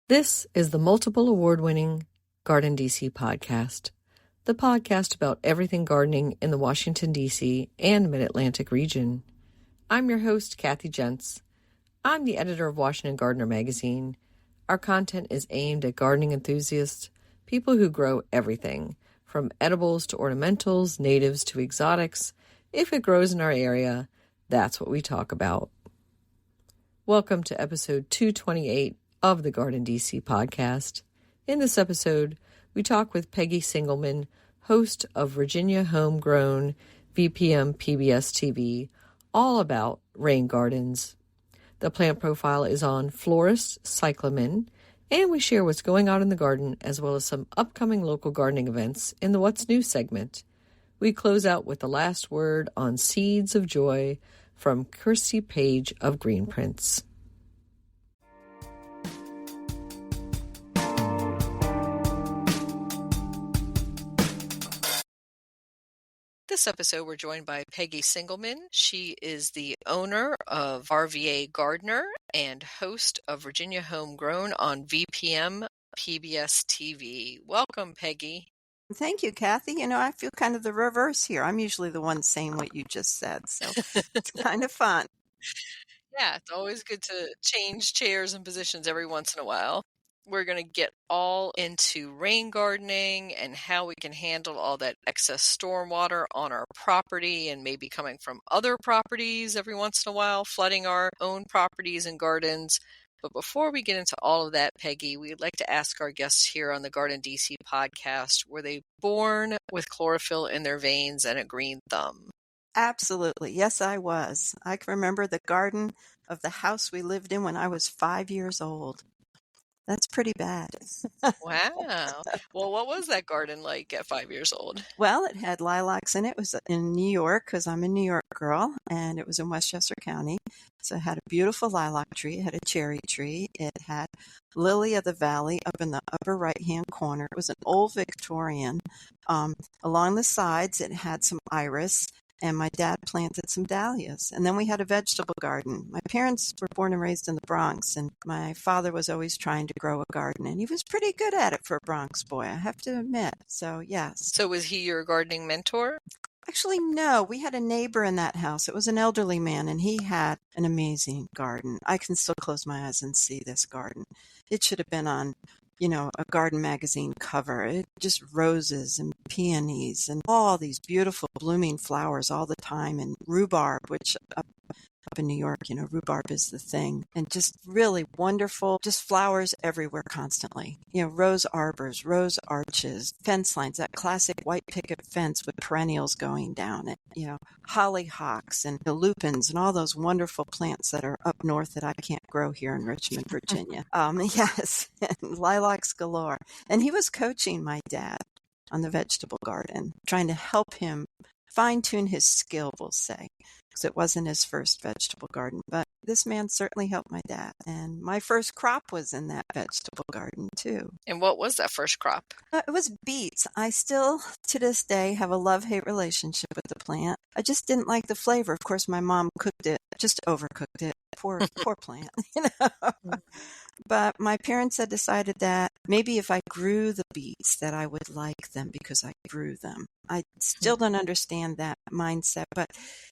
This is the multiple award-winning GardenDC podcast, the podcast about everything gardening in the Washington, D.C. and Mid-Atlantic region. I'm your host, Kathy Jentz. I'm the editor of Washington Gardener magazine. Our content is aimed at gardening enthusiasts, people who grow everything, from edibles to ornamentals, natives to exotics. If it grows in our area, that's what we talk about. Welcome to episode 228 of the GardenDC podcast. In this episode, we talk with Peggy Singlemann, host of Virginia Homegrown VPM PBS TV, all about rain gardens. The plant profile is on Florist, Cyclamen, and we share what's going on in the garden as well as some upcoming local gardening events in the What's New segment. We close out with the last word on Seeds of Joy from Christy Page of Green Prints. This episode, we're joined by Peggy Singlemann. She is the owner of RVA Gardener and host of Virginia Homegrown on VPM PBS TV. Welcome, Peggy. Thank you, Kathy. You know, I feel kind of the reverse here. I'm usually the one saying what you just said, so it's kind of fun. Yeah, it's always good to change chairs and positions every once in a while. We're going to get all into rain gardening and how we can handle all that excess stormwater on our property and maybe coming from other properties every once in a while, flooding our own properties and gardens. But before we get into all of that, Peggy, we'd like to ask our guests here on the GardenDC podcast, were they born with chlorophyll in their veins and a green thumb? Absolutely. Yes, I was. I can remember the garden of the house we lived in when I was 5 years old. That's pretty bad. Wow. Well, what was that garden like at 5 years old? Well, it had lilacs in it. It was in New York because I'm a New York girl, and it was in Westchester County. So it had a beautiful lilac tree. It had a cherry tree. It had lily of the valley up in the upper right-hand corner. It was an old Victorian. Along the sides, it had some iris. And my dad planted some dahlias. And then we had a vegetable garden. My parents were born and raised in the Bronx, and my father was always trying to grow a garden. And he was pretty good at it for a Bronx boy, I have to admit. So, yes. So was he your gardening mentor? Actually, no. We had a neighbor in that house. It was an elderly man, and he had an amazing garden. I can still close my eyes and see this garden. It should have been on a garden magazine cover. It just roses and peonies and all these beautiful blooming flowers all the time, and rhubarb, which up in New York, rhubarb is the thing, and just really wonderful, just flowers everywhere constantly. Rose arbors, rose arches, fence lines, that classic white picket fence with perennials going down it, hollyhocks and lupins and all those wonderful plants that are up north that I can't grow here in Richmond, Virginia. Yes, and lilacs galore. And he was coaching my dad on the vegetable garden, trying to help him fine-tune his skill, we'll say, because it wasn't his first vegetable garden. But this man certainly helped my dad. And my first crop was in that vegetable garden, too. And what was that first crop? It was beets. I still, to this day, have a love-hate relationship with the plant. I just didn't like the flavor. Of course, my mom cooked it, just overcooked it. Poor plant, But my parents had decided that maybe if I grew the beets that I would like them because I grew them. I still don't understand that mindset, but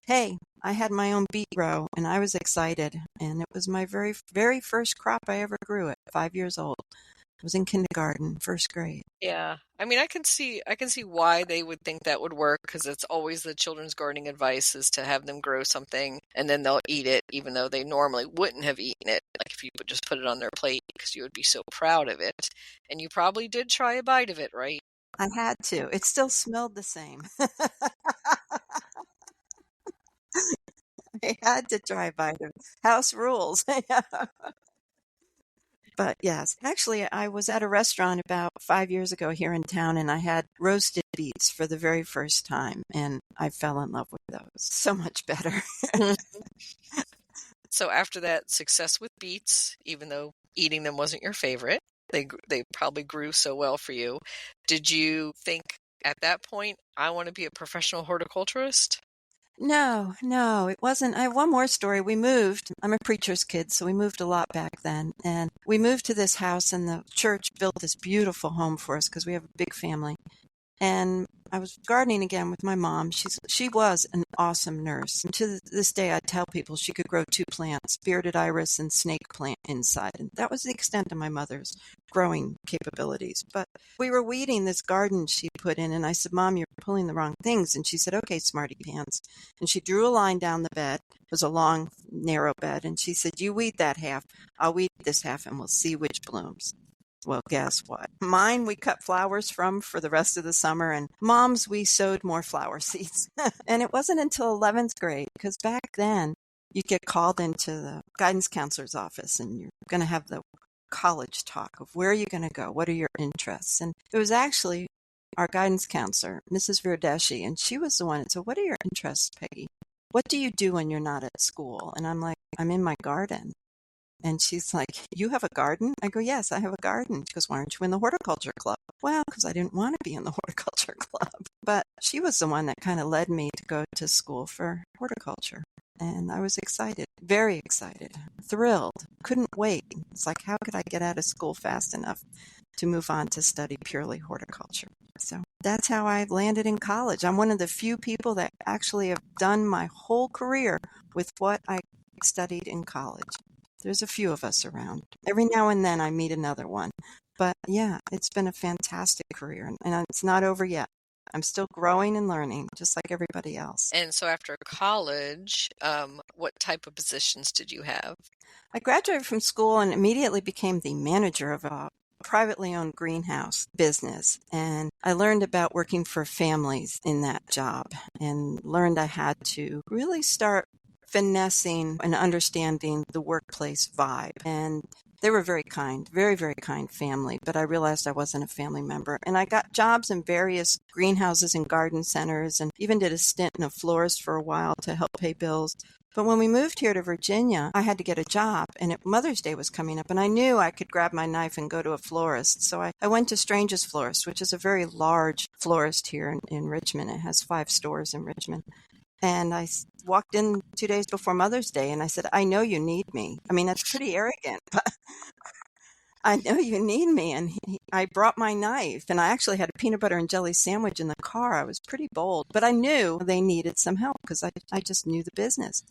hey, I had my own beet row and I was excited, and it was my very, very first crop I ever grew at 5 years old. I was in kindergarten, first grade. Yeah. I mean, I can see why they would think that would work, because it's always the children's gardening advice is to have them grow something and then they'll eat it, even though they normally wouldn't have eaten it. Like if you would just put it on their plate, because you would be so proud of it. And you probably did try a bite of it, right? I had to. It still smelled the same. I had to try a bite of it. House rules. But yes, actually, I was at a restaurant about 5 years ago here in town, and I had roasted beets for the very first time, and I fell in love with those. So much better. So after that success with beets, even though eating them wasn't your favorite, they probably grew so well for you. Did you think at that point, I want to be a professional horticulturist? No, it wasn't. I have one more story. We moved. I'm a preacher's kid, so we moved a lot back then. And we moved to this house, and the church built this beautiful home for us because we have a big family. And I was gardening again with my mom. She was an awesome nurse. And to this day, I tell people she could grow 2 plants, bearded iris and snake plant inside. And that was the extent of my mother's growing capabilities. But we were weeding this garden she put in, and I said, Mom, you're pulling the wrong things. And she said, okay, smarty pants. And she drew a line down the bed. It was a long, narrow bed. And she said, you weed that half. I'll weed this half, and we'll see which blooms. Well, guess what? Mine we cut flowers from for the rest of the summer, and Mom's we sowed more flower seeds. And it wasn't until 11th grade, because back then you get called into the guidance counselor's office and you're going to have the college talk of where are you going to go? What are your interests? And it was actually our guidance counselor, Mrs. Verdeshi, and she was the one that said, what are your interests, Peggy? What do you do when you're not at school? And I'm like, I'm in my garden. And she's like, you have a garden? I go, yes, I have a garden. She goes, why aren't you in the horticulture club? Well, because I didn't want to be in the horticulture club. But she was the one that kind of led me to go to school for horticulture. And I was excited, very excited, thrilled, couldn't wait. It's like, how could I get out of school fast enough to move on to study purely horticulture? So that's how I landed in college. I'm one of the few people that actually have done my whole career with what I studied in college. There's a few of us around. Every now and then I meet another one. But yeah, it's been a fantastic career, and it's not over yet. I'm still growing and learning, just like everybody else. And so after college, what type of positions did you have? I graduated from school and immediately became the manager of a privately owned greenhouse business. And I learned about working for families in that job and learned I had to really start finessing and understanding the workplace vibe. And they were very kind, very, very kind family, but I realized I wasn't a family member. And I got jobs in various greenhouses and garden centers and even did a stint in a florist for a while to help pay bills. But when we moved here to Virginia, I had to get a job, and Mother's Day was coming up, and I knew I could grab my knife and go to a florist. So I went to Strange's Florist, which is a very large florist here in Richmond. It has 5 stores in Richmond. And I walked in 2 days before Mother's Day, and I said, I know you need me. I mean, that's pretty arrogant, but I know you need me. And I brought my knife, and I actually had a peanut butter and jelly sandwich in the car. I was pretty bold, but I knew they needed some help because I just knew the business.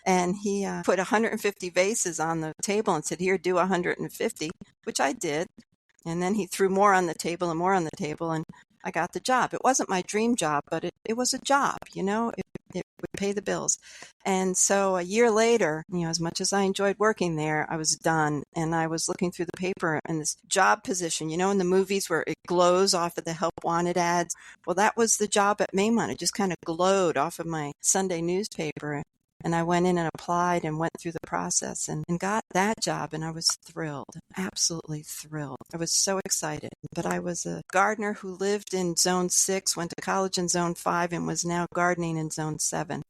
And he put 150 vases on the table and said, here, do 150, which I did. And then he threw more on the table and more on the table, and I got the job. It wasn't my dream job, but it was a job, you know, it would pay the bills. And so a year later, you know, as much as I enjoyed working there, I was done. And I was looking through the paper and this job position, you know, in the movies where it glows off of the help wanted ads. Well, that was the job at Maymont. It just kind of glowed off of my Sunday newspaper. And I went in and applied and went through the process and got that job. And I was thrilled, absolutely thrilled. I was so excited. But I was a gardener who lived in Zone 6, went to college in Zone 5, and was now gardening in Zone 7.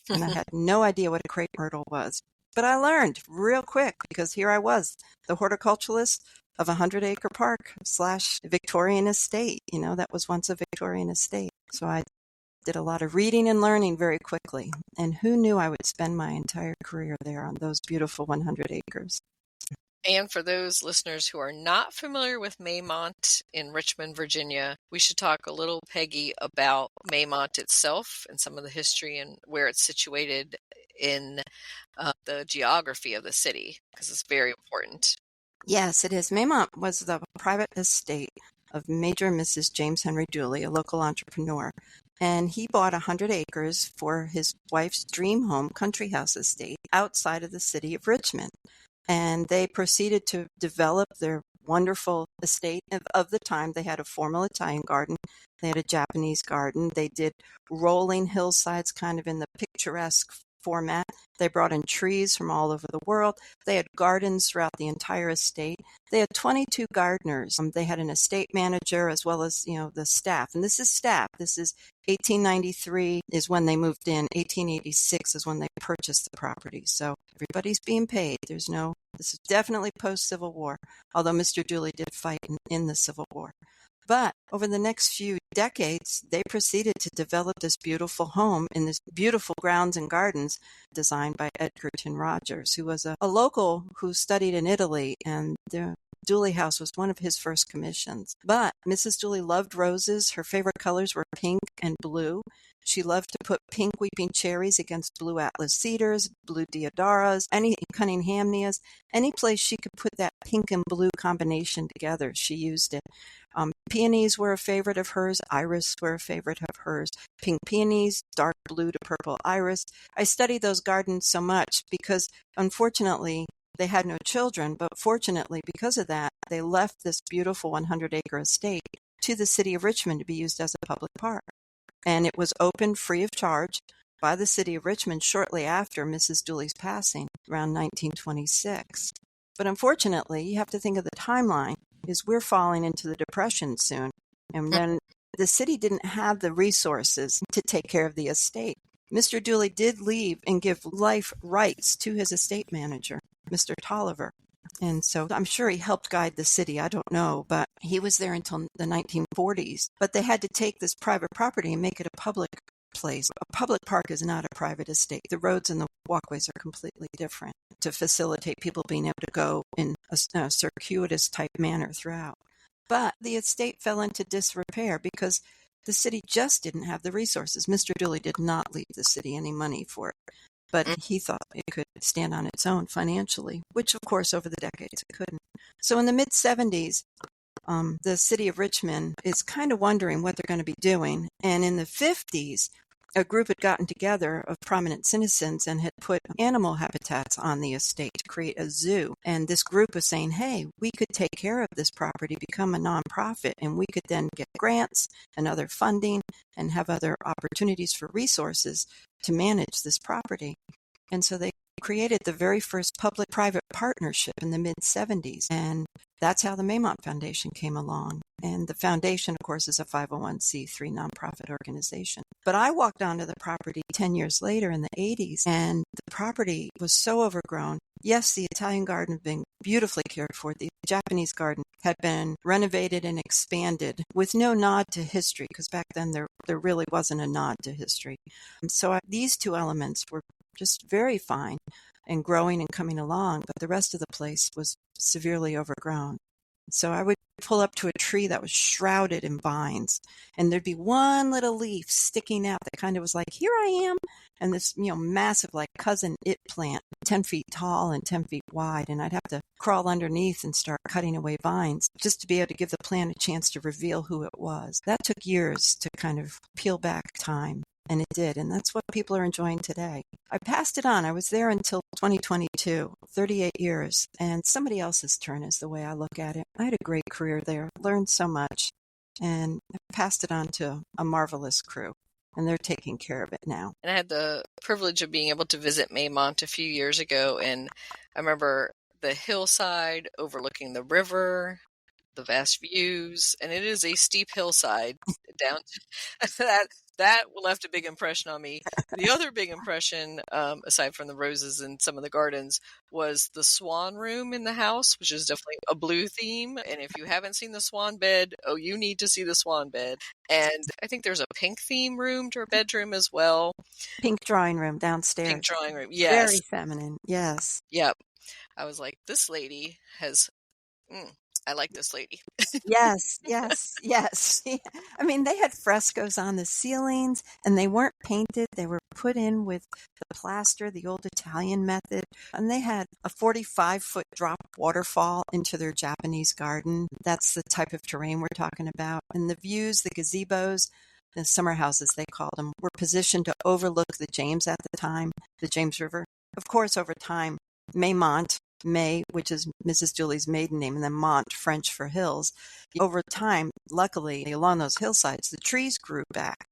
And I had no idea what a crepe myrtle was. But I learned real quick because here I was, the horticulturalist of a 100-acre park / Victorian estate. You know, that was once a Victorian estate. So I did a lot of reading and learning very quickly. And who knew I would spend my entire career there on those beautiful 100 acres. And for those listeners who are not familiar with Maymont in Richmond, Virginia, we should talk a little, Peggy, about Maymont itself and some of the history and where it's situated in the geography of the city, because it's very important. Yes, it is. Maymont was the private estate of Major and Mrs. James Henry Dooley, a local entrepreneur. And he bought 100 acres for his wife's dream home country house estate outside of the city of Richmond. And they proceeded to develop their wonderful estate of the time. They had a formal Italian garden. They had a Japanese garden. They did rolling hillsides kind of in the picturesque format. They brought in trees from all over the world. They had gardens throughout the entire estate. They had 22 gardeners. They had an estate manager as well as, you know, the staff. And this is staff. This is 1893 is when they moved in. 1886 is when they purchased the property. So everybody's being paid. This is definitely post-Civil War, although Mr. Dooley did fight in the Civil War. But over the next few decades, they proceeded to develop this beautiful home in this beautiful grounds and gardens designed by Edgerton Rogers, who was a local who studied in Italy, and the Dooley house was one of his first commissions. But Mrs. Dooley loved roses. Her favorite colors were pink and blue. She loved to put pink weeping cherries against blue atlas cedars, blue deodaras, any Cunninghamnias, any place she could put that pink and blue combination together, she used it. Peonies were a favorite of hers. Iris were a favorite of hers. Pink peonies, dark blue to purple iris. I studied those gardens so much because, unfortunately, they had no children, but fortunately, because of that, they left this beautiful 100-acre estate to the city of Richmond to be used as a public park. And it was opened free of charge by the city of Richmond shortly after Mrs. Dooley's passing, around 1926. But unfortunately, you have to think of the timeline, is we're falling into the Depression soon. And then the city didn't have the resources to take care of the estate. Mr. Dooley did leave and give life rights to his estate manager, Mr. Tolliver. And so I'm sure he helped guide the city. I don't know, but he was there until the 1940s. But they had to take this private property and make it a public place. A public park is not a private estate. The roads and the walkways are completely different to facilitate people being able to go in a circuitous type manner throughout. But the estate fell into disrepair because the city just didn't have the resources. Mr. Dooley did not leave the city any money for it, but he thought it could stand on its own financially, which of course over the decades it couldn't. So in the mid-70s, the city of Richmond is kind of wondering what they're going to be doing. And in the 50s, a group had gotten together of prominent citizens and had put animal habitats on the estate to create a zoo. And this group was saying, hey, we could take care of this property, become a nonprofit, and we could then get grants and other funding and have other opportunities for resources to manage this property. And so they created the very first public-private partnership in the mid-70s. And that's how the Maymont Foundation came along. And the foundation, of course, is a 501c3 nonprofit organization. But I walked onto the property 10 years later in the 80s, and the property was so overgrown. Yes, the Italian garden had been beautifully cared for. The Japanese garden had been renovated and expanded with no nod to history, because back then there really wasn't a nod to history. And so these two elements were just very fine and growing and coming along, but the rest of the place was severely overgrown. So I would pull up to a tree that was shrouded in vines, and there'd be one little leaf sticking out that kind of was like, here I am, and this, massive like cousin it plant, 10 feet tall and 10 feet wide, and I'd have to crawl underneath and start cutting away vines just to be able to give the plant a chance to reveal who it was. That took years to kind of peel back time. And it did, and that's what people are enjoying today. I passed it on. I was there until 2022, 38 years, and somebody else's turn is the way I look at it. I had a great career there, learned so much, and I passed it on to a marvelous crew, and they're taking care of it now. And I had the privilege of being able to visit Maymont a few years ago, and I remember the hillside overlooking the river, the vast views, and it is a steep hillside down that left a big impression on me. The other big impression, aside from the roses and some of the gardens, was the swan room in the house, which is definitely a blue theme. And if you haven't seen the swan bed, you need to see the swan bed. And I think there's a pink theme room or bedroom as well. Pink drawing room downstairs. Pink drawing room, yes. Very feminine, yes. Yep. I was like, this lady has... I like this lady. Yes. I mean, they had frescoes on the ceilings, and they weren't painted. They were put in with the plaster, the old Italian method. And they had a 45-foot drop waterfall into their Japanese garden. That's the type of terrain we're talking about. And the views, the gazebos, the summer houses, they called them, were positioned to overlook the James at the time, the James River. Of course, over time, Maymont, May, which is Mrs. Dooley's maiden name, and then Mont, French for hills. Over time, luckily, along those hillsides, the trees grew back,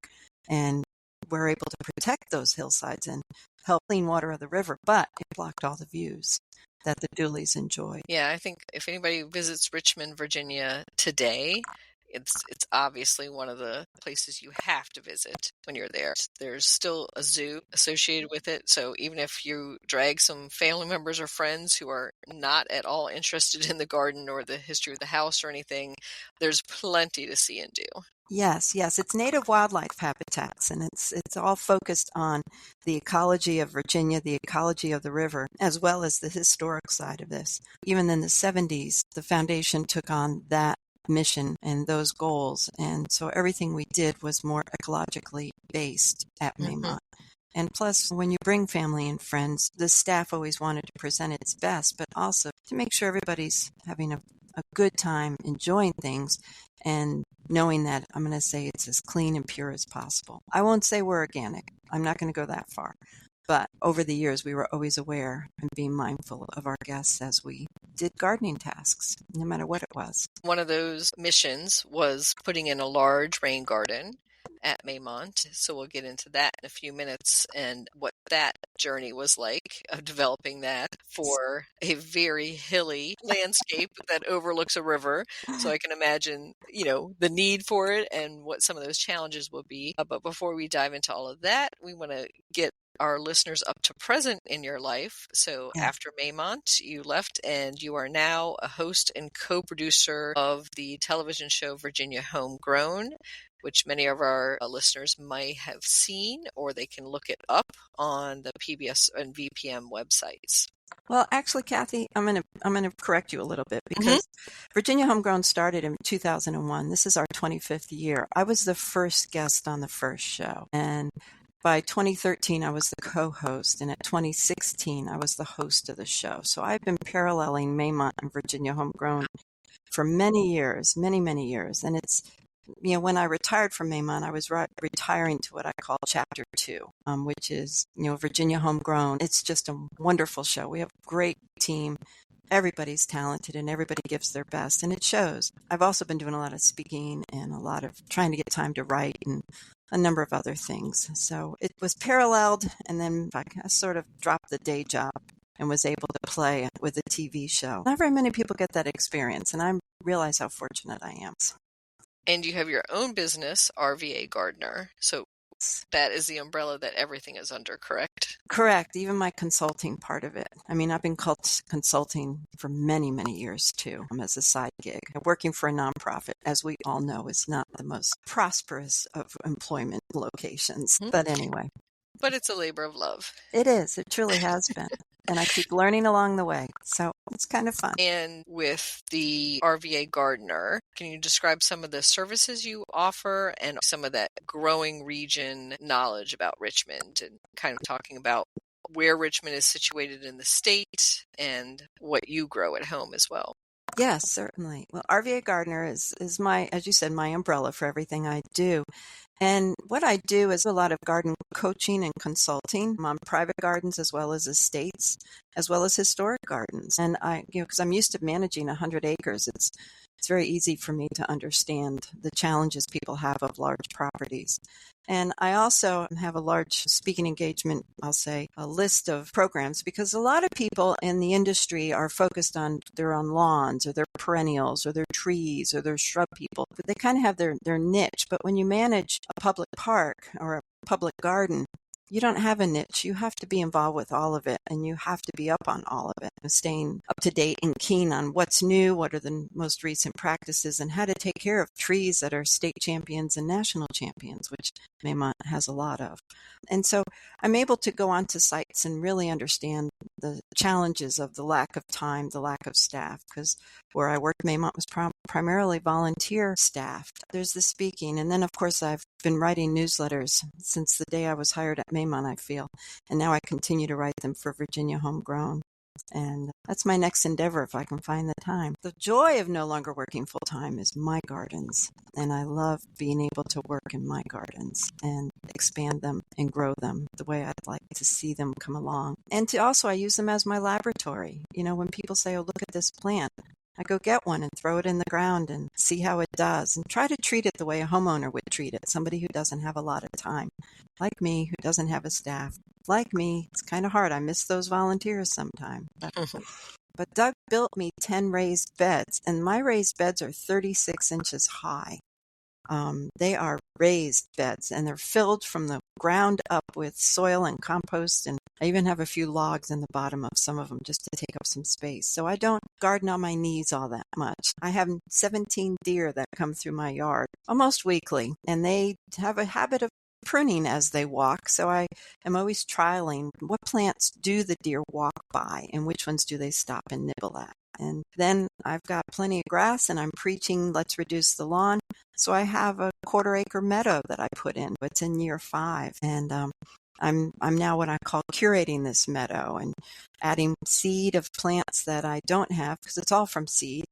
and we're able to protect those hillsides and help clean water of the river, but it blocked all the views that the Dooleys enjoyed. Yeah, I think if anybody visits Richmond, Virginia today, It's obviously one of the places you have to visit when you're there. There's still a zoo associated with it, so even if you drag some family members or friends who are not at all interested in the garden or the history of the house or anything, there's plenty to see and do. Yes, it's native wildlife habitats, and it's all focused on the ecology of Virginia, the ecology of the river, as well as the historic side of this. Even in the 70s, the foundation took on that mission and those goals, and so everything we did was more ecologically based at Maymont. And plus, when you bring family and friends, the staff always wanted to present its best, but also to make sure everybody's having a good time enjoying things and knowing that, I'm going to say, it's as clean and pure as possible. I won't say we're organic. I'm not going to go that far. But over the years, we were always aware and being mindful of our guests as we did gardening tasks, no matter what it was. One of those missions was putting in a large rain garden at Maymont. So we'll get into that in a few minutes and what that journey was like of developing that for a very hilly landscape that overlooks a river. So I can imagine, the need for it and what some of those challenges will be. But before we dive into all of that, we want to get our listeners up to present in your life. So after Maymont, you left and you are now a host and co-producer of the television show Virginia Homegrown, which many of our listeners might have seen, or they can look it up on the PBS and VPM websites. Well, actually, Kathy, I'm going to correct you a little bit because Virginia Homegrown started in 2001. This is our 25th year. I was the first guest on the first show, and by 2013, I was the co-host, and at 2016, I was the host of the show. So I've been paralleling Maymont and Virginia Homegrown for many years, many years. And it's, when I retired from Maymont, I was retiring to what I call Chapter 2, which is, Virginia Homegrown. It's just a wonderful show. We have a great team. Everybody's talented and everybody gives their best, and it shows. I've also been doing a lot of speaking and a lot of trying to get time to write and a number of other things. So it was paralleled, and then I sort of dropped the day job and was able to play with a TV show. Not very many people get that experience, and I realize how fortunate I am. And you have your own business, RVA Gardener. So that is the umbrella that everything is under, correct? Correct. Even my consulting part of it. I mean, I've been consulting for many years too, as a side gig. Working for a nonprofit, as we all know, is not the most prosperous of employment locations. But anyway. But it's a labor of love. It is. It truly has been. And I keep learning along the way. So it's kind of fun. And with the RVA Gardener, can you describe some of the services you offer and some of that growing region knowledge about Richmond, and kind of talking about where Richmond is situated in the state and what you grow at home as well? Yes, certainly. Well, RVA Gardener is my, as you said, my umbrella for everything I do. And what I do is a lot of garden coaching and consulting on private gardens as well as estates, as well as historic gardens. And because I'm used to managing 100 acres, it's very easy for me to understand the challenges people have of large properties. And I also have a large speaking engagement, I'll say, a list of programs, because a lot of people in the industry are focused on their own lawns or their perennials or their trees or their shrub people. But they kind of have their niche. But when you manage a public park or a public garden, you don't have a niche. You have to be involved with all of it, and you have to be up on all of it, staying up to date and keen on what's new, what are the most recent practices, and how to take care of trees that are state champions and national champions, which Maymont has a lot of. And so I'm able to go onto sites and really understand the challenges of the lack of time, the lack of staff, because where I worked, Maymont was primarily volunteer staff. There's the speaking. And then, of course, I've been writing newsletters since the day I was hired at Maymont, I feel. And now I continue to write them for Virginia Homegrown. And that's my next endeavor if I can find the time. The joy of no longer working full time is my gardens. And I love being able to work in my gardens and expand them and grow them the way I'd like to see them come along. And I use them as my laboratory. When people say, oh, look at this plant, I go get one and throw it in the ground and see how it does and try to treat it the way a homeowner would treat it, somebody who doesn't have a lot of time, like me, who doesn't have a staff. Like me, it's kind of hard. I miss those volunteers sometimes. But But Doug built me 10 raised beds, and my raised beds are 36 inches high. They are raised beds, and they're filled from the ground up with soil and compost, and I even have a few logs in the bottom of some of them just to take up some space. So I don't garden on my knees all that much. I have 17 deer that come through my yard almost weekly, and they have a habit of pruning as they walk, so I am always trialing what plants do the deer walk by and which ones do they stop and nibble at. And then I've got plenty of grass, and I'm preaching let's reduce the lawn. So I have a 1/4-acre meadow that I put in. It's in year 5, and I'm now what I call curating this meadow and adding seed of plants that I don't have, because it's all from seed,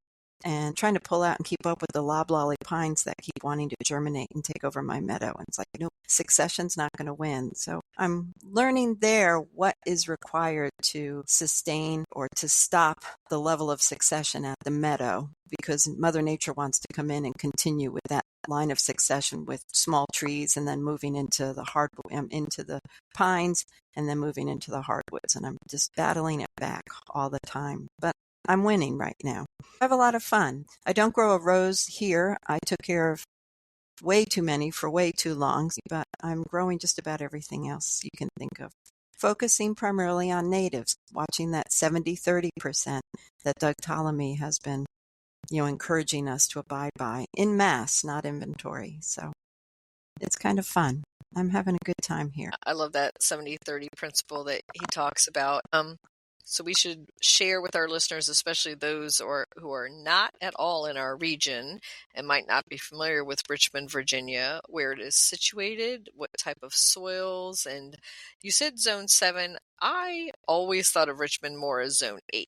and trying to pull out and keep up with the loblolly pines that keep wanting to germinate and take over my meadow. And it's like, succession's not going to win. So I'm learning there what is required to sustain or to stop the level of succession at the meadow, because Mother Nature wants to come in and continue with that line of succession with small trees, and then moving into the pines, and then moving into the hardwoods. And I'm just battling it back all the time. But I'm winning right now. I have a lot of fun. I don't grow a rose here. I took care of way too many for way too long, but I'm growing just about everything else you can think of. Focusing primarily on natives, watching that 70-30% that Doug Ptolemy has been, encouraging us to abide by in mass, not inventory. So it's kind of fun. I'm having a good time here. I love that 70-30 principle that he talks about. So we should share with our listeners, especially those who are not at all in our region and might not be familiar with Richmond, Virginia, where it is situated, what type of soils. And you said Zone 7. I always thought of Richmond more as Zone 8.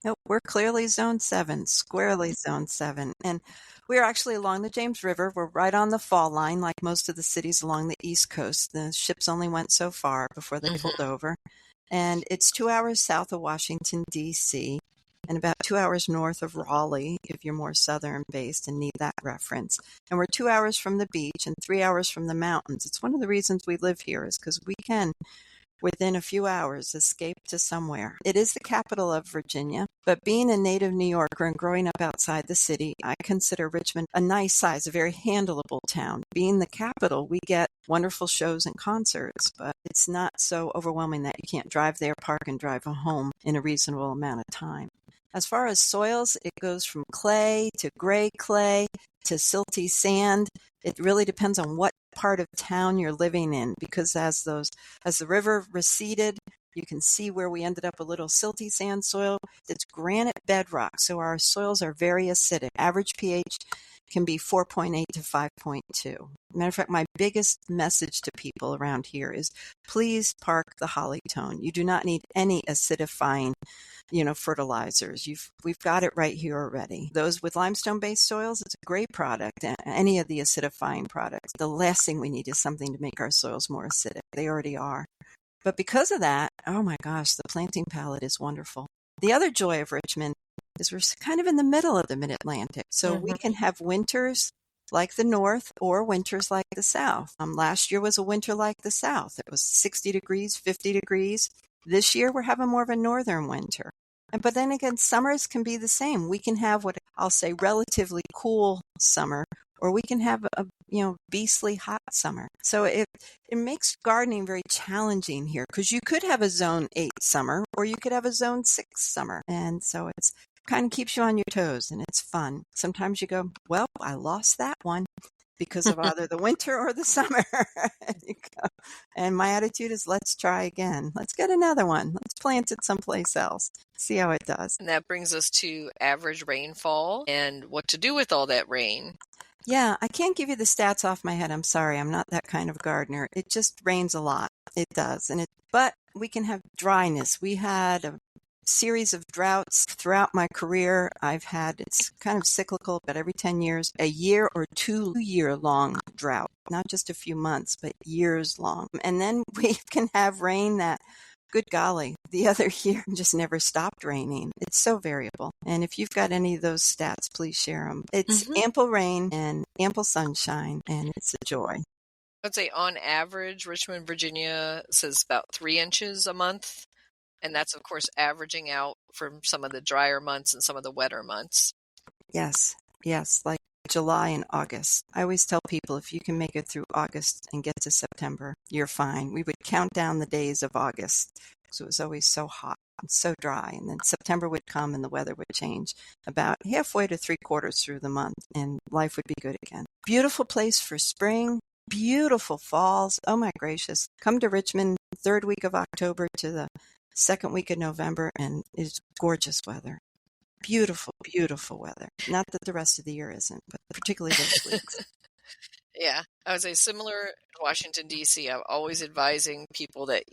No, we're clearly Zone 7, squarely Zone 7. And we're actually along the James River. We're right on the fall line, like most of the cities along the East Coast. The ships only went so far before they pulled over. And it's 2 hours south of Washington, D.C., and about 2 hours north of Raleigh, if you're more southern based and need that reference. And we're 2 hours from the beach and 3 hours from the mountains. It's one of the reasons we live here, is because we can, within a few hours, escape to somewhere. It is the capital of Virginia, but being a native New Yorker and growing up outside the city, I consider Richmond a nice size, a very handleable town. Being the capital, we get wonderful shows and concerts, but it's not so overwhelming that you can't drive there, park, and drive home in a reasonable amount of time. As far as soils, it goes from clay to gray clay to silty sand. It really depends on what part of town you're living in, because as the river receded, you can see where we ended up a little silty sand soil. It's granite bedrock, so our soils are very acidic. Average pH can be 4.8 to 5.2. Matter of fact, my biggest message to people around here is please park the hollytone. You do not need any acidifying fertilizers. We've got it right here already. Those with limestone-based soils, it's a great product. Any of the acidifying products. The last thing we need is something to make our soils more acidic. They already are. But because of that, oh my gosh, the planting palette is wonderful. The other joy of Richmond is we're kind of in the middle of the Mid-Atlantic. So we can have winters like the North or winters like the South. Last year was a winter like the South. It was 60 degrees, 50 degrees. This year we're having more of a northern winter. But then again, summers can be the same. We can have what I'll say relatively cool summer, or we can have a beastly hot summer. So it makes gardening very challenging here, because you could have a Zone 8 summer, or you could have a Zone 6 summer. And so it's kind of keeps you on your toes, and it's fun. Sometimes you go, well, I lost that one because of either the winter or the summer. And my attitude is, let's try again. Let's get another one. Let's plant it someplace else. See how it does. And that brings us to average rainfall and what to do with all that rain. Yeah, I can't give you the stats off my head. I'm sorry. I'm not that kind of gardener. It just rains a lot. It does. But we can have dryness. We had a series of droughts throughout my career. It's kind of cyclical, but every 10 years, a year or 2 year long drought, not just a few months, but years long. And then we can have rain that, good golly, the other year just never stopped raining. It's so variable. And if you've got any of those stats, please share them. It's ample rain and ample sunshine, and it's a joy. I'd say on average, Richmond, Virginia says about 3 inches a month. And that's, of course, averaging out from some of the drier months and some of the wetter months. Yes, yes, like July and August. I always tell people if you can make it through August and get to September, you're fine. We would count down the days of August because it was always so hot and so dry. And then September would come and the weather would change about halfway to 3/4 through the month, and life would be good again. Beautiful place for spring, beautiful falls. Oh my gracious. Come to Richmond 3rd week of October to the 2nd week of November, and it's gorgeous weather. Beautiful, beautiful weather. Not that the rest of the year isn't, but particularly those weeks. Yeah, I would say similar to Washington, D.C. I'm always advising people that,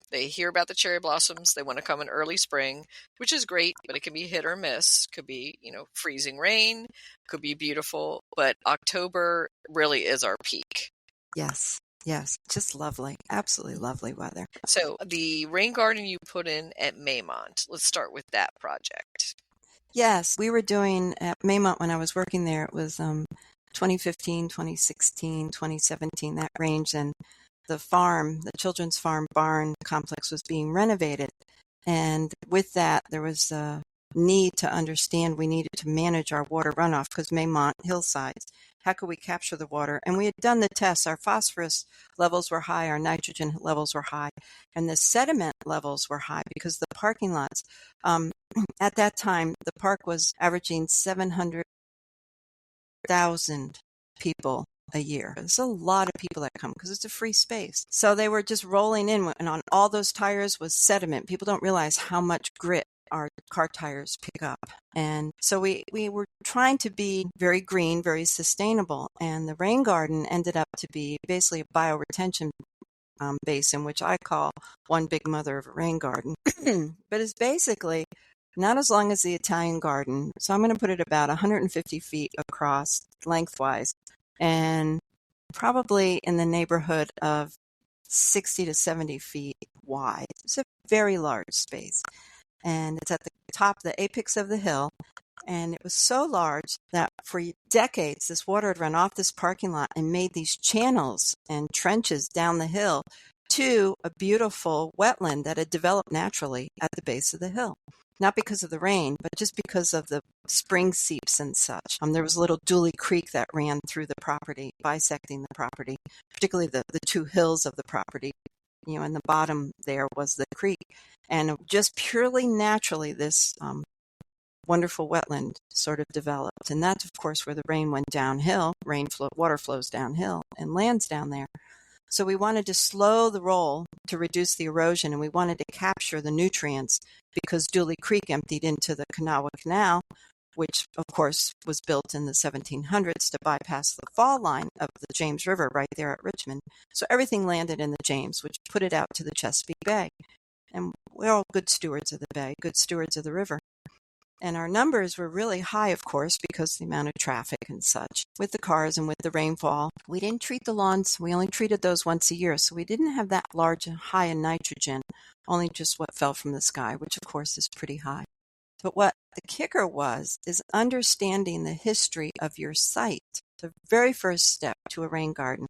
they hear about the cherry blossoms. They want to come in early spring, which is great, but it can be hit or miss. Could be, freezing rain, could be beautiful, but October really is our peak. Yes, yes, just lovely. Absolutely lovely weather. So the rain garden you put in at Maymont, let's start with that project. Yes, we were doing at Maymont when I was working there. It was 2015, 2016, 2017, that range. And the children's farm barn complex was being renovated. And with that, there was a need to understand we needed to manage our water runoff because Maymont hillsides. How could we capture the water? And we had done the tests. Our phosphorus levels were high, our nitrogen levels were high, and the sediment levels were high because the parking lots, at that time, the park was averaging 700,000 people a year. It's a lot of people that come because it's a free space. So they were just rolling in, and on all those tires was sediment. People don't realize how much grit our car tires pick up. And so we were trying to be very green, very sustainable. And the rain garden ended up to be basically a bioretention basin, which I call one big mother of a rain garden. But it's basically not as long as the Italian garden. So I'm going to put it about 150 feet across lengthwise and probably in the neighborhood of 60 to 70 feet wide. It's a very large space. And it's at the top, the apex of the hill. And it was so large that for decades, this water had run off this parking lot and made these channels and trenches down the hill to a beautiful wetland that had developed naturally at the base of the hill. Not because of the rain, but just because of the spring seeps and such. There was a little Dooley Creek that ran through the property, bisecting the property, particularly the two hills of the property. In the bottom there was the creek. And just purely naturally, this wonderful wetland sort of developed. And that's, of course, where the rain went downhill. Water flows downhill and lands down there. So we wanted to slow the roll to reduce the erosion, and we wanted to capture the nutrients because Dooley Creek emptied into the Kanawha Canal, which, of course, was built in the 1700s to bypass the fall line of the James River right there at Richmond. So everything landed in the James, which put it out to the Chesapeake Bay. And we're all good stewards of the bay, good stewards of the river. And our numbers were really high, of course, because of the amount of traffic and such with the cars and with the rainfall. We didn't treat the lawns. We only treated those once a year. So we didn't have that large and high in nitrogen, only just what fell from the sky, which, of course, is pretty high. But what the kicker is understanding the history of your site. The very first step to a rain garden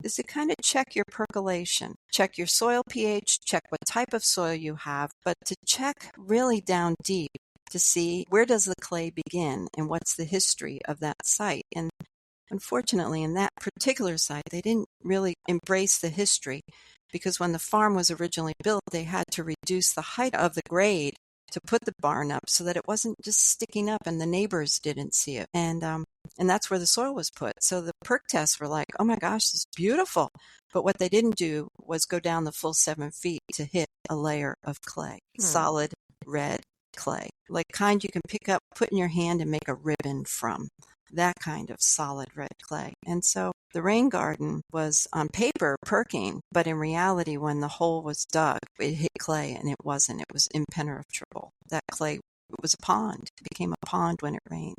is to kind of check your percolation, check your soil pH, check what type of soil you have, but to check really down deep to see where does the clay begin and what's the history of that site. And unfortunately, in that particular site, they didn't really embrace the history because when the farm was originally built, they had to reduce the height of the grade to put the barn up so that it wasn't just sticking up and the neighbors didn't see it. And that's where the soil was put. So the perk tests were like, oh my gosh, this is beautiful. But what they didn't do was go down the full 7 feet to hit a layer of clay, solid red clay, like kind you can pick up, put in your hand and make a ribbon from. That kind of solid red clay. And so the rain garden was on paper perking, but in reality, when the hole was dug, it hit clay and it wasn't. It was impenetrable. That clay was a pond. It became a pond when it rained.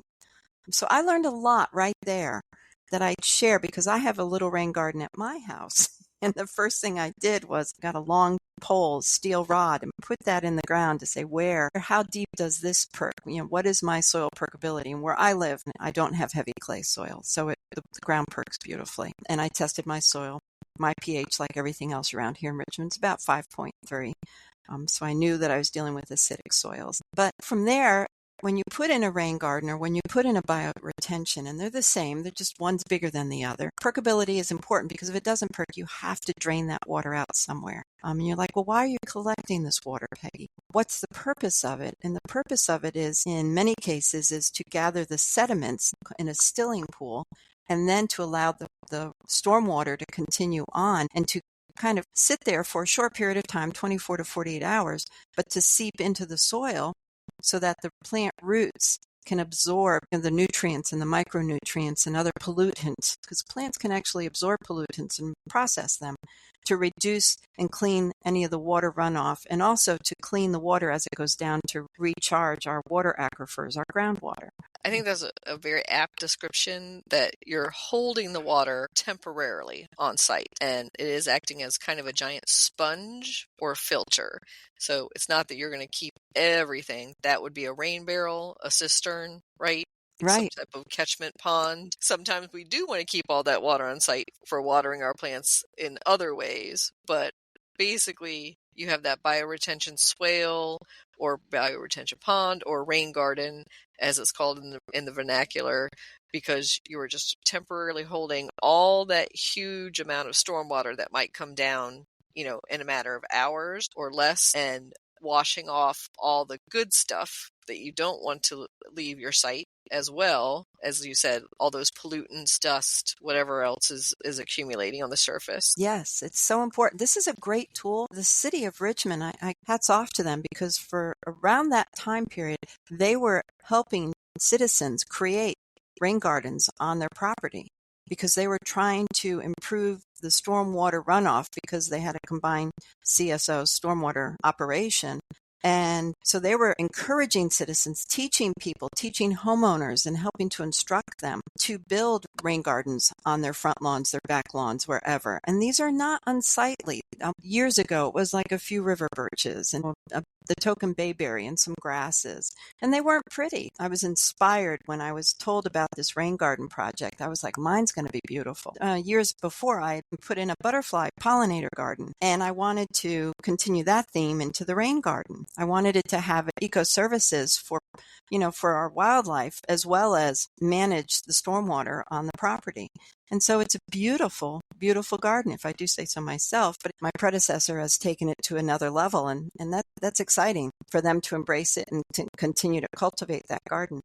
So I learned a lot right there that I'd share because I have a little rain garden at my house. And the first thing I did was got a long pole, steel rod, and put that in the ground to say how deep does this perk? What is my soil percolability? And where I live, I don't have heavy clay soil, so the ground perks beautifully. And I tested my soil. My pH, like everything else around here in Richmond, is about 5.3. So I knew that I was dealing with acidic soils. But from there, when you put in a rain garden or when you put in a bioretention, and they're the same, they're just one's bigger than the other. Percolability is important because if it doesn't perk, you have to drain that water out somewhere. And you're like, well, why are you collecting this water, Peggy? What's the purpose of it? And the purpose of it is, in many cases, is to gather the sediments in a stilling pool and then to allow the stormwater to continue on and to kind of sit there for a short period of time, 24 to 48 hours, but to seep into the soil so that the plant roots can absorb the nutrients and the micronutrients and other pollutants, because plants can actually absorb pollutants and process them to reduce and clean any of the water runoff, and also to clean the water as it goes down to recharge our water aquifers, our groundwater. I think that's a very apt description, that you're holding the water temporarily on site, and it is acting as kind of a giant sponge or filter. So it's not that you're going to keep everything. That would be a rain barrel, a cistern, right? Right. Some type of catchment pond. Sometimes we do want to keep all that water on site for watering our plants in other ways, but basically you have that bioretention swale or bioretention pond or rain garden, as it's called in the vernacular, because you are just temporarily holding all that huge amount of stormwater that might come down, in a matter of hours or less, and washing off all the good stuff that you don't want to leave your site, as well as you said, all those pollutants, dust, whatever else is accumulating on the surface. Yes, it's so important. This is a great tool. The city of Richmond, I hats off to them, because for around that time period, they were helping citizens create rain gardens on their property, because they were trying to improve the stormwater runoff, because they had a combined CSO stormwater operation. And so they were encouraging citizens, teaching people, teaching homeowners, and helping to instruct them to build rain gardens on their front lawns, their back lawns, wherever. And these are not unsightly. Years ago, it was like a few river birches and the token bayberry and some grasses, and they weren't pretty. I was inspired when I was told about this rain garden project. I was like, mine's going to be beautiful. Years before, I put in a butterfly pollinator garden, and I wanted to continue that theme into the rain garden. I wanted it to have eco services for our wildlife, as well as manage the stormwater on the property. And so it's a beautiful, beautiful garden, if I do say so myself. But my predecessor has taken it to another level, and that's exciting for them to embrace it and to continue to cultivate that garden.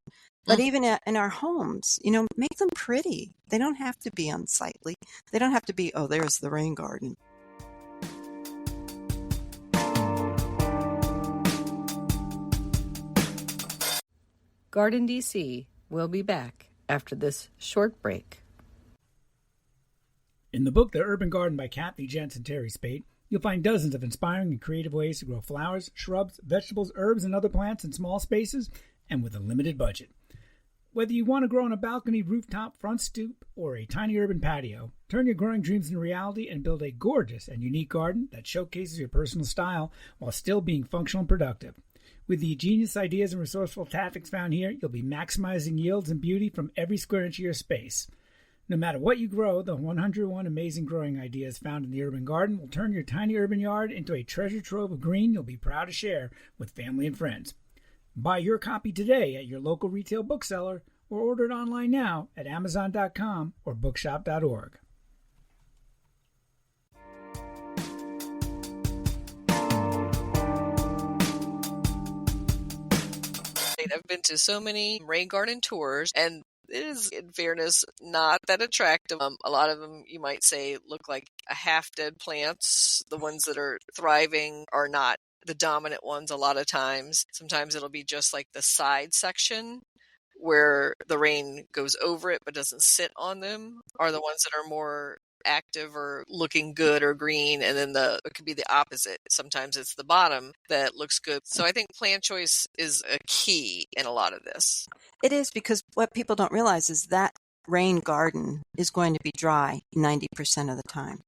But even in our homes, make them pretty. They don't have to be unsightly. They don't have to be, oh, there's the rain garden. GardenDC will be back after this short break. In the book The Urban Garden by Kathy Jentz and Teri Speight, you'll find dozens of inspiring and creative ways to grow flowers, shrubs, vegetables, herbs, and other plants in small spaces and with a limited budget. Whether you want to grow on a balcony, rooftop, front stoop, or a tiny urban patio, turn your growing dreams into reality and build a gorgeous and unique garden that showcases your personal style while still being functional and productive. With the genius ideas and resourceful tactics found here, you'll be maximizing yields and beauty from every square inch of your space. No matter what you grow, the 101 amazing growing ideas found in the urban garden will turn your tiny urban yard into a treasure trove of green you'll be proud to share with family and friends. Buy your copy today at your local retail bookseller or order it online now at Amazon.com or bookshop.org. I've been to so many rain garden tours, and it is, in fairness, not that attractive. A lot of them, you might say, look like a half-dead plants. The ones that are thriving are not the dominant ones a lot of times. Sometimes it'll be just like the side section where the rain goes over it but doesn't sit on them are the ones that are more active or looking good or green, and then it could be the opposite. Sometimes it's the bottom that looks good. So I think plant choice is a key in a lot of this. It is, because what people don't realize is that rain garden is going to be dry 90% of the time.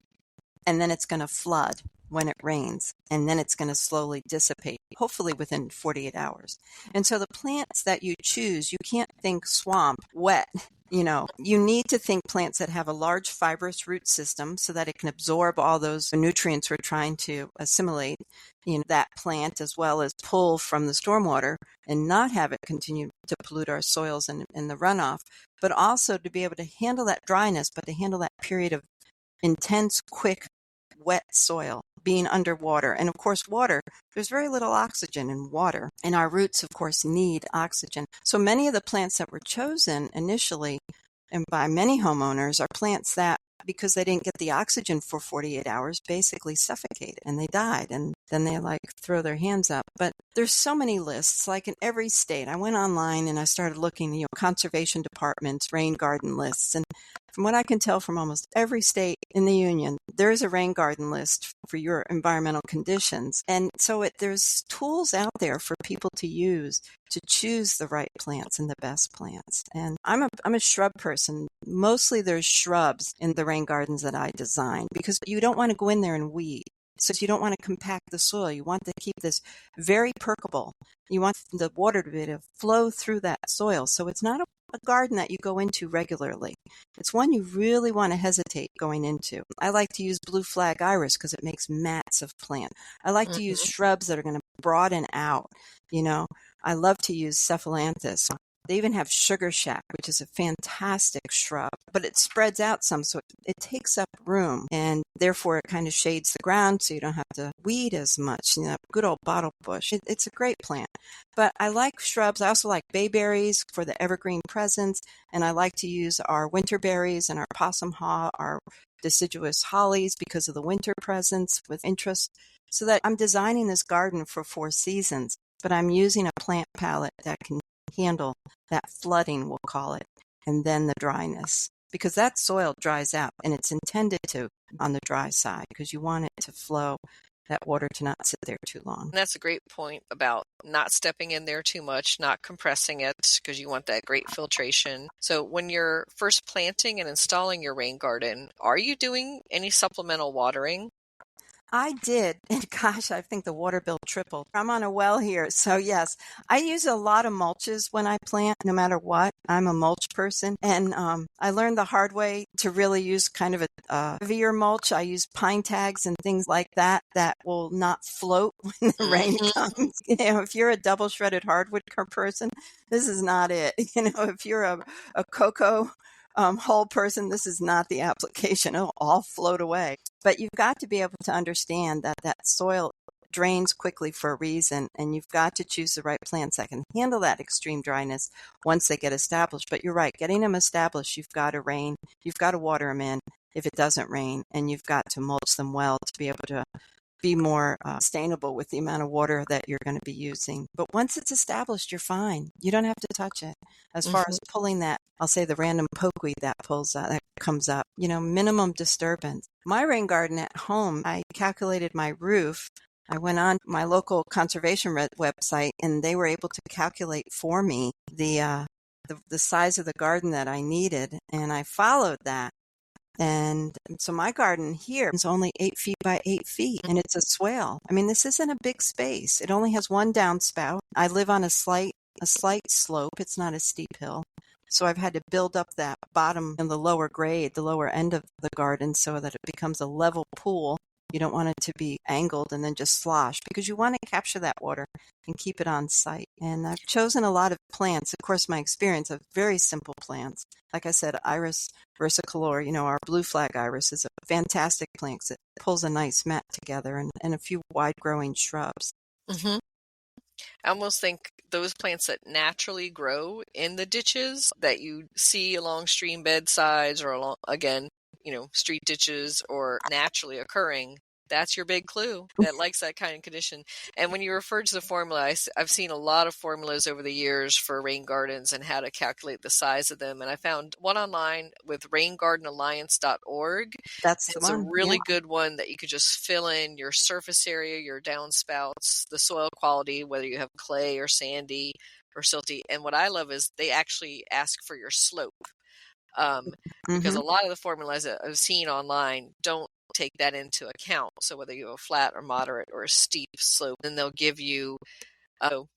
And then it's going to flood when it rains, and then it's going to slowly dissipate, hopefully within 48 hours. And so the plants that you choose, you can't think swamp, wet, You need to think plants that have a large fibrous root system so that it can absorb all those nutrients we're trying to assimilate in that plant, as well as pull from the stormwater and not have it continue to pollute our soils and the runoff, but also to be able to handle that dryness, but to handle that period of intense, quick, wet soil, being underwater. And of course, water, there's very little oxygen in water. And our roots, of course, need oxygen. So many of the plants that were chosen initially and by many homeowners are plants that, because they didn't get the oxygen for 48 hours, basically suffocated and they died. And then they throw their hands up. But there's so many lists, like in every state. I went online and I started looking, conservation departments, rain garden lists. And from what I can tell from almost every state in the union, there is a rain garden list for your environmental conditions. And so there's tools out there for people to use to choose the right plants and the best plants. And I'm a shrub person. Mostly there's shrubs in the rain gardens that I design, because you don't want to go in there and weed. So you don't want to compact the soil. You want to keep this very percolable. You want the water to be able to flow through that soil. So it's not a garden that you go into regularly. It's one you really want to hesitate going into. I like to use blue flag iris because it makes mats of plant. I like to use shrubs that are going to broaden out. I love to use cephalanthus. They even have sugar shack, which is a fantastic shrub, but it spreads out some, so it takes up room, and therefore it kind of shades the ground so you don't have to weed as much. Good old bottle bush. It's a great plant. But I like shrubs. I also like bayberries for the evergreen presence, and I like to use our winter berries and our possum haw, our deciduous hollies, because of the winter presence with interest, so that I'm designing this garden for 4 seasons, but I'm using a plant palette that can handle that flooding, we'll call it, and then the dryness, because that soil dries out, and it's intended to on the dry side, because you want it to flow, that water to not sit there too long. And that's a great point about not stepping in there too much, not compressing it, because you want that great filtration. So when you're first planting and installing your rain garden, are you doing any supplemental watering? I did. And gosh, I think the water bill tripled. I'm on a well here. So yes, I use a lot of mulches when I plant, no matter what. I'm a mulch person. And I learned the hard way to really use kind of a heavier mulch. I use pine tags and things like that will not float when the rain comes. If you're a double shredded hardwood person, this is not it. If you're a cocoa whole person, this is not the application. It'll all float away. But you've got to be able to understand that soil drains quickly for a reason, and you've got to choose the right plants that can handle that extreme dryness once they get established. But you're right, getting them established, you've got to water them in if it doesn't rain, and you've got to mulch them well to be able to be more sustainable with the amount of water that you're going to be using. But once it's established, you're fine. You don't have to touch it. As far as pulling that, I'll say the random pokeweed that comes up, minimum disturbance. My rain garden at home, I calculated my roof. I went on my local conservation website, and they were able to calculate for me the size of the garden that I needed, and I followed that. And so my garden here is only 8 feet by 8 feet, and it's a swale. I mean, this isn't a big space. It only has one downspout. I live on a slight slope. It's not a steep hill. So I've had to build up that bottom and the lower grade, the lower end of the garden, so that it becomes a level pool. You don't want it to be angled and then just slosh, because you want to capture that water and keep it on site. And I've chosen a lot of plants. Of course, my experience of very simple plants. Like I said, Iris versicolor, our blue flag iris is a fantastic plant because it pulls a nice mat together, and a few wide-growing shrubs. I almost think those plants that naturally grow in the ditches that you see along stream bedsides or along, again, street ditches or naturally occurring, that's your big clue that likes that kind of condition. And when you referred to the formula, I've seen a lot of formulas over the years for rain gardens and how to calculate the size of them. And I found one online with raingardenalliance.org. That's the It's one. a really good one that you could just fill in your surface area, your downspouts, the soil quality, whether you have clay or sandy or silty. And what I love is they actually ask for your slope. Because a lot of the formulas that I've seen online don't take that into account. So whether you have a flat or moderate or a steep slope, then they'll give you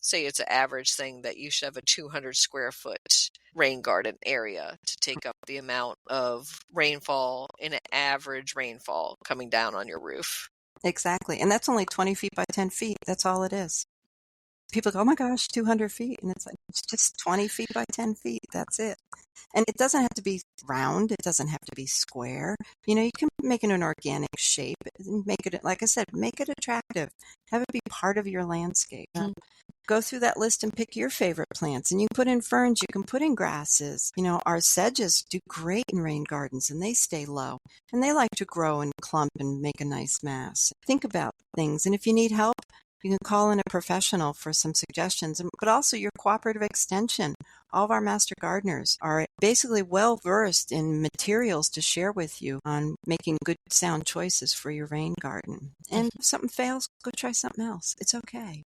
Say it's an average thing that you should have a 200 square foot rain garden area to take up the amount of rainfall in an average rainfall coming down on your roof. Exactly. And that's only 20 feet by 10 feet. That's all it is. People go, oh my gosh, 200 feet. And it's like, it's just 20 feet by 10 feet. That's it. And it doesn't have to be round. It doesn't have to be square. You can make it an organic shape. Make it, like I said, make it attractive. Have it be part of your landscape. Go through that list and pick your favorite plants. And you can put in ferns. You can put in grasses. Our sedges do great in rain gardens, and they stay low. And they like to grow and clump and make a nice mass. Think about things. And if you need help, you can call in a professional for some suggestions, but also your cooperative extension. All of our master gardeners are basically well-versed in materials to share with you on making good, sound choices for your rain garden. And if something fails, go try something else. It's okay.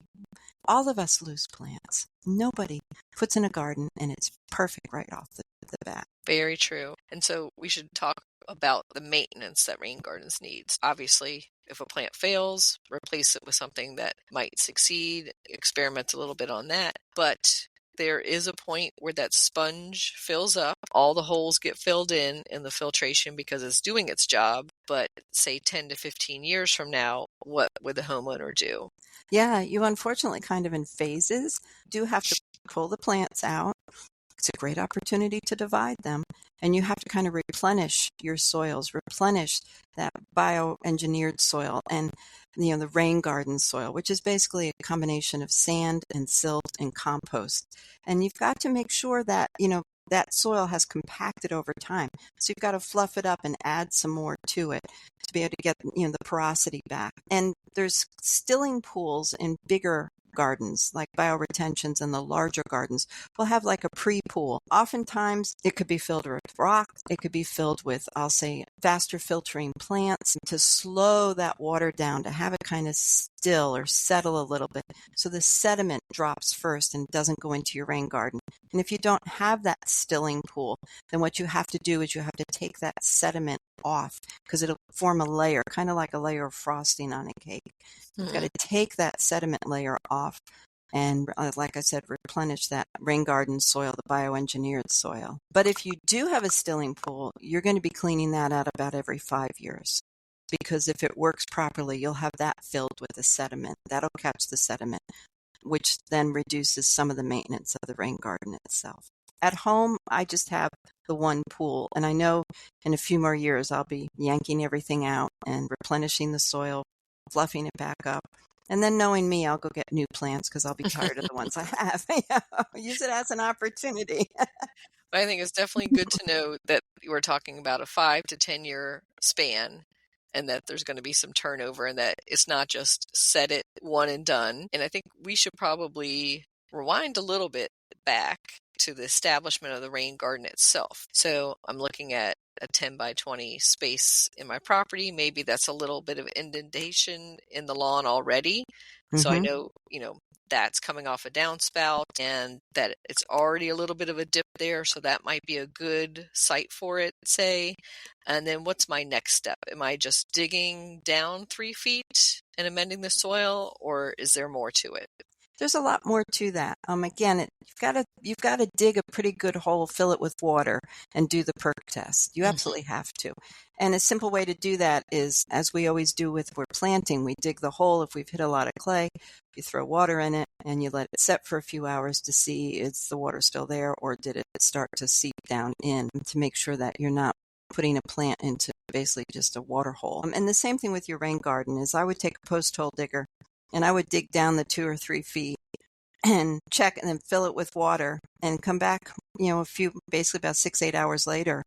All of us lose plants. Nobody puts in a garden and it's perfect right off the bat. Very true. And so we should talk about the maintenance that rain gardens needs. Obviously, if a plant fails, replace it with something that might succeed, experiment a little bit on that. But there is a point where that sponge fills up, all the holes get filled in the filtration because it's doing its job. But say 10 to 15 years from now, what would the homeowner do? Yeah, you unfortunately kind of in phases do have to pull the plants out. It's a great opportunity to divide them. And you have to kind of replenish your soils, replenish that bioengineered soil and, the rain garden soil, which is basically a combination of sand and silt and compost. And you've got to make sure that, that soil has compacted over time. So you've got to fluff it up and add some more to it to be able to get, the porosity back. And there's stilling pools in bigger gardens, like bioretentions, and the larger gardens will have like a pre-pool. Oftentimes it could be filled with rock. It could be filled with, I'll say, faster filtering plants to slow that water down, to have it kind of still or settle a little bit. So the sediment drops first and doesn't go into your rain garden. And if you don't have that stilling pool, then what you have to do is you have to take that sediment off because it'll form a layer, kind of like a layer of frosting on a cake. You've got to take that sediment layer off and, like I said, replenish that rain garden soil, the bioengineered soil. But if you do have a stilling pool, you're going to be cleaning that out about every 5 years. Because if it works properly, you'll have that filled with the sediment. That'll catch the sediment, which then reduces some of the maintenance of the rain garden itself. At home, I just have the one pool, and I know in a few more years I'll be yanking everything out and replenishing the soil, fluffing it back up. And then knowing me, I'll go get new plants because I'll be tired of the ones I have. Use it as an opportunity. I think it's definitely good to know that we're talking about a 5 to 10 year span and that there's going to be some turnover and that it's not just set it one and done. And I think we should probably rewind a little bit back to the establishment of the rain garden itself. So I'm looking at a 10 by 20 space in my property. Maybe that's a little bit of indentation in the lawn already. So I know, that's coming off a downspout and that it's already a little bit of a dip there. So that might be a good site for it, say. And then what's my next step? Am I just digging down 3 feet and amending the soil, or is there more to it? There's a lot more to that. Again, you've got to dig a pretty good hole, fill it with water, and do the perk test. You absolutely have to. And a simple way to do that is, as we always do with we're planting, we dig the hole. If we've hit a lot of clay, you throw water in it and you let it set for a few hours to see is the water still there or did it start to seep down in, to make sure that you're not putting a plant into basically just a water hole. And the same thing with your rain garden is I would take a post hole digger and I would dig down the 2 or 3 feet and check and then fill it with water and come back, basically about 6-8 hours later.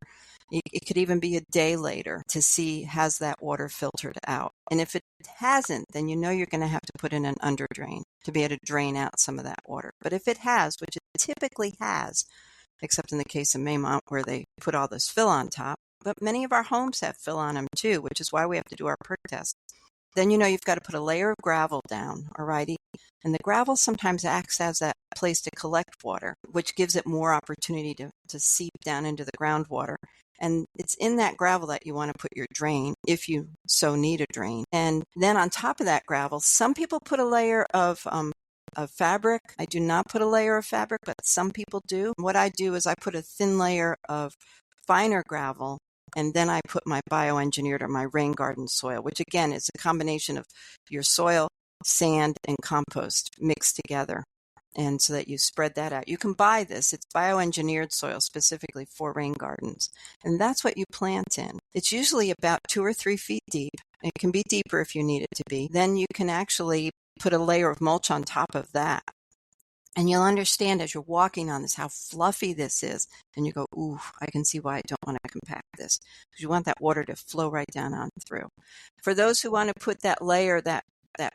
It could even be a day later to see has that water filtered out. And if it hasn't, then you're going to have to put in an under drain to be able to drain out some of that water. But if it has, which it typically has, except in the case of Maymont where they put all this fill on top, but many of our homes have fill on them too, which is why we have to do our perk test. Then you've got to put a layer of gravel down, alrighty? And the gravel sometimes acts as that place to collect water, which gives it more opportunity to seep down into the groundwater. And it's in that gravel that you want to put your drain, if you so need a drain. And then on top of that gravel, some people put a layer of of fabric. I do not put a layer of fabric, but some people do. What I do is I put a thin layer of finer gravel, and then I put my bioengineered or my rain garden soil, which again is a combination of your soil, sand, and compost mixed together. And so that you spread that out. You can buy this. It's bioengineered soil specifically for rain gardens. And that's what you plant in. It's usually about 2 or 3 feet deep. It can be deeper if you need it to be. Then you can actually put a layer of mulch on top of that. And you'll understand as you're walking on this how fluffy this is. And you go, ooh, I can see why I don't want to compact this. Because you want that water to flow right down on through. For those who want to put that layer, that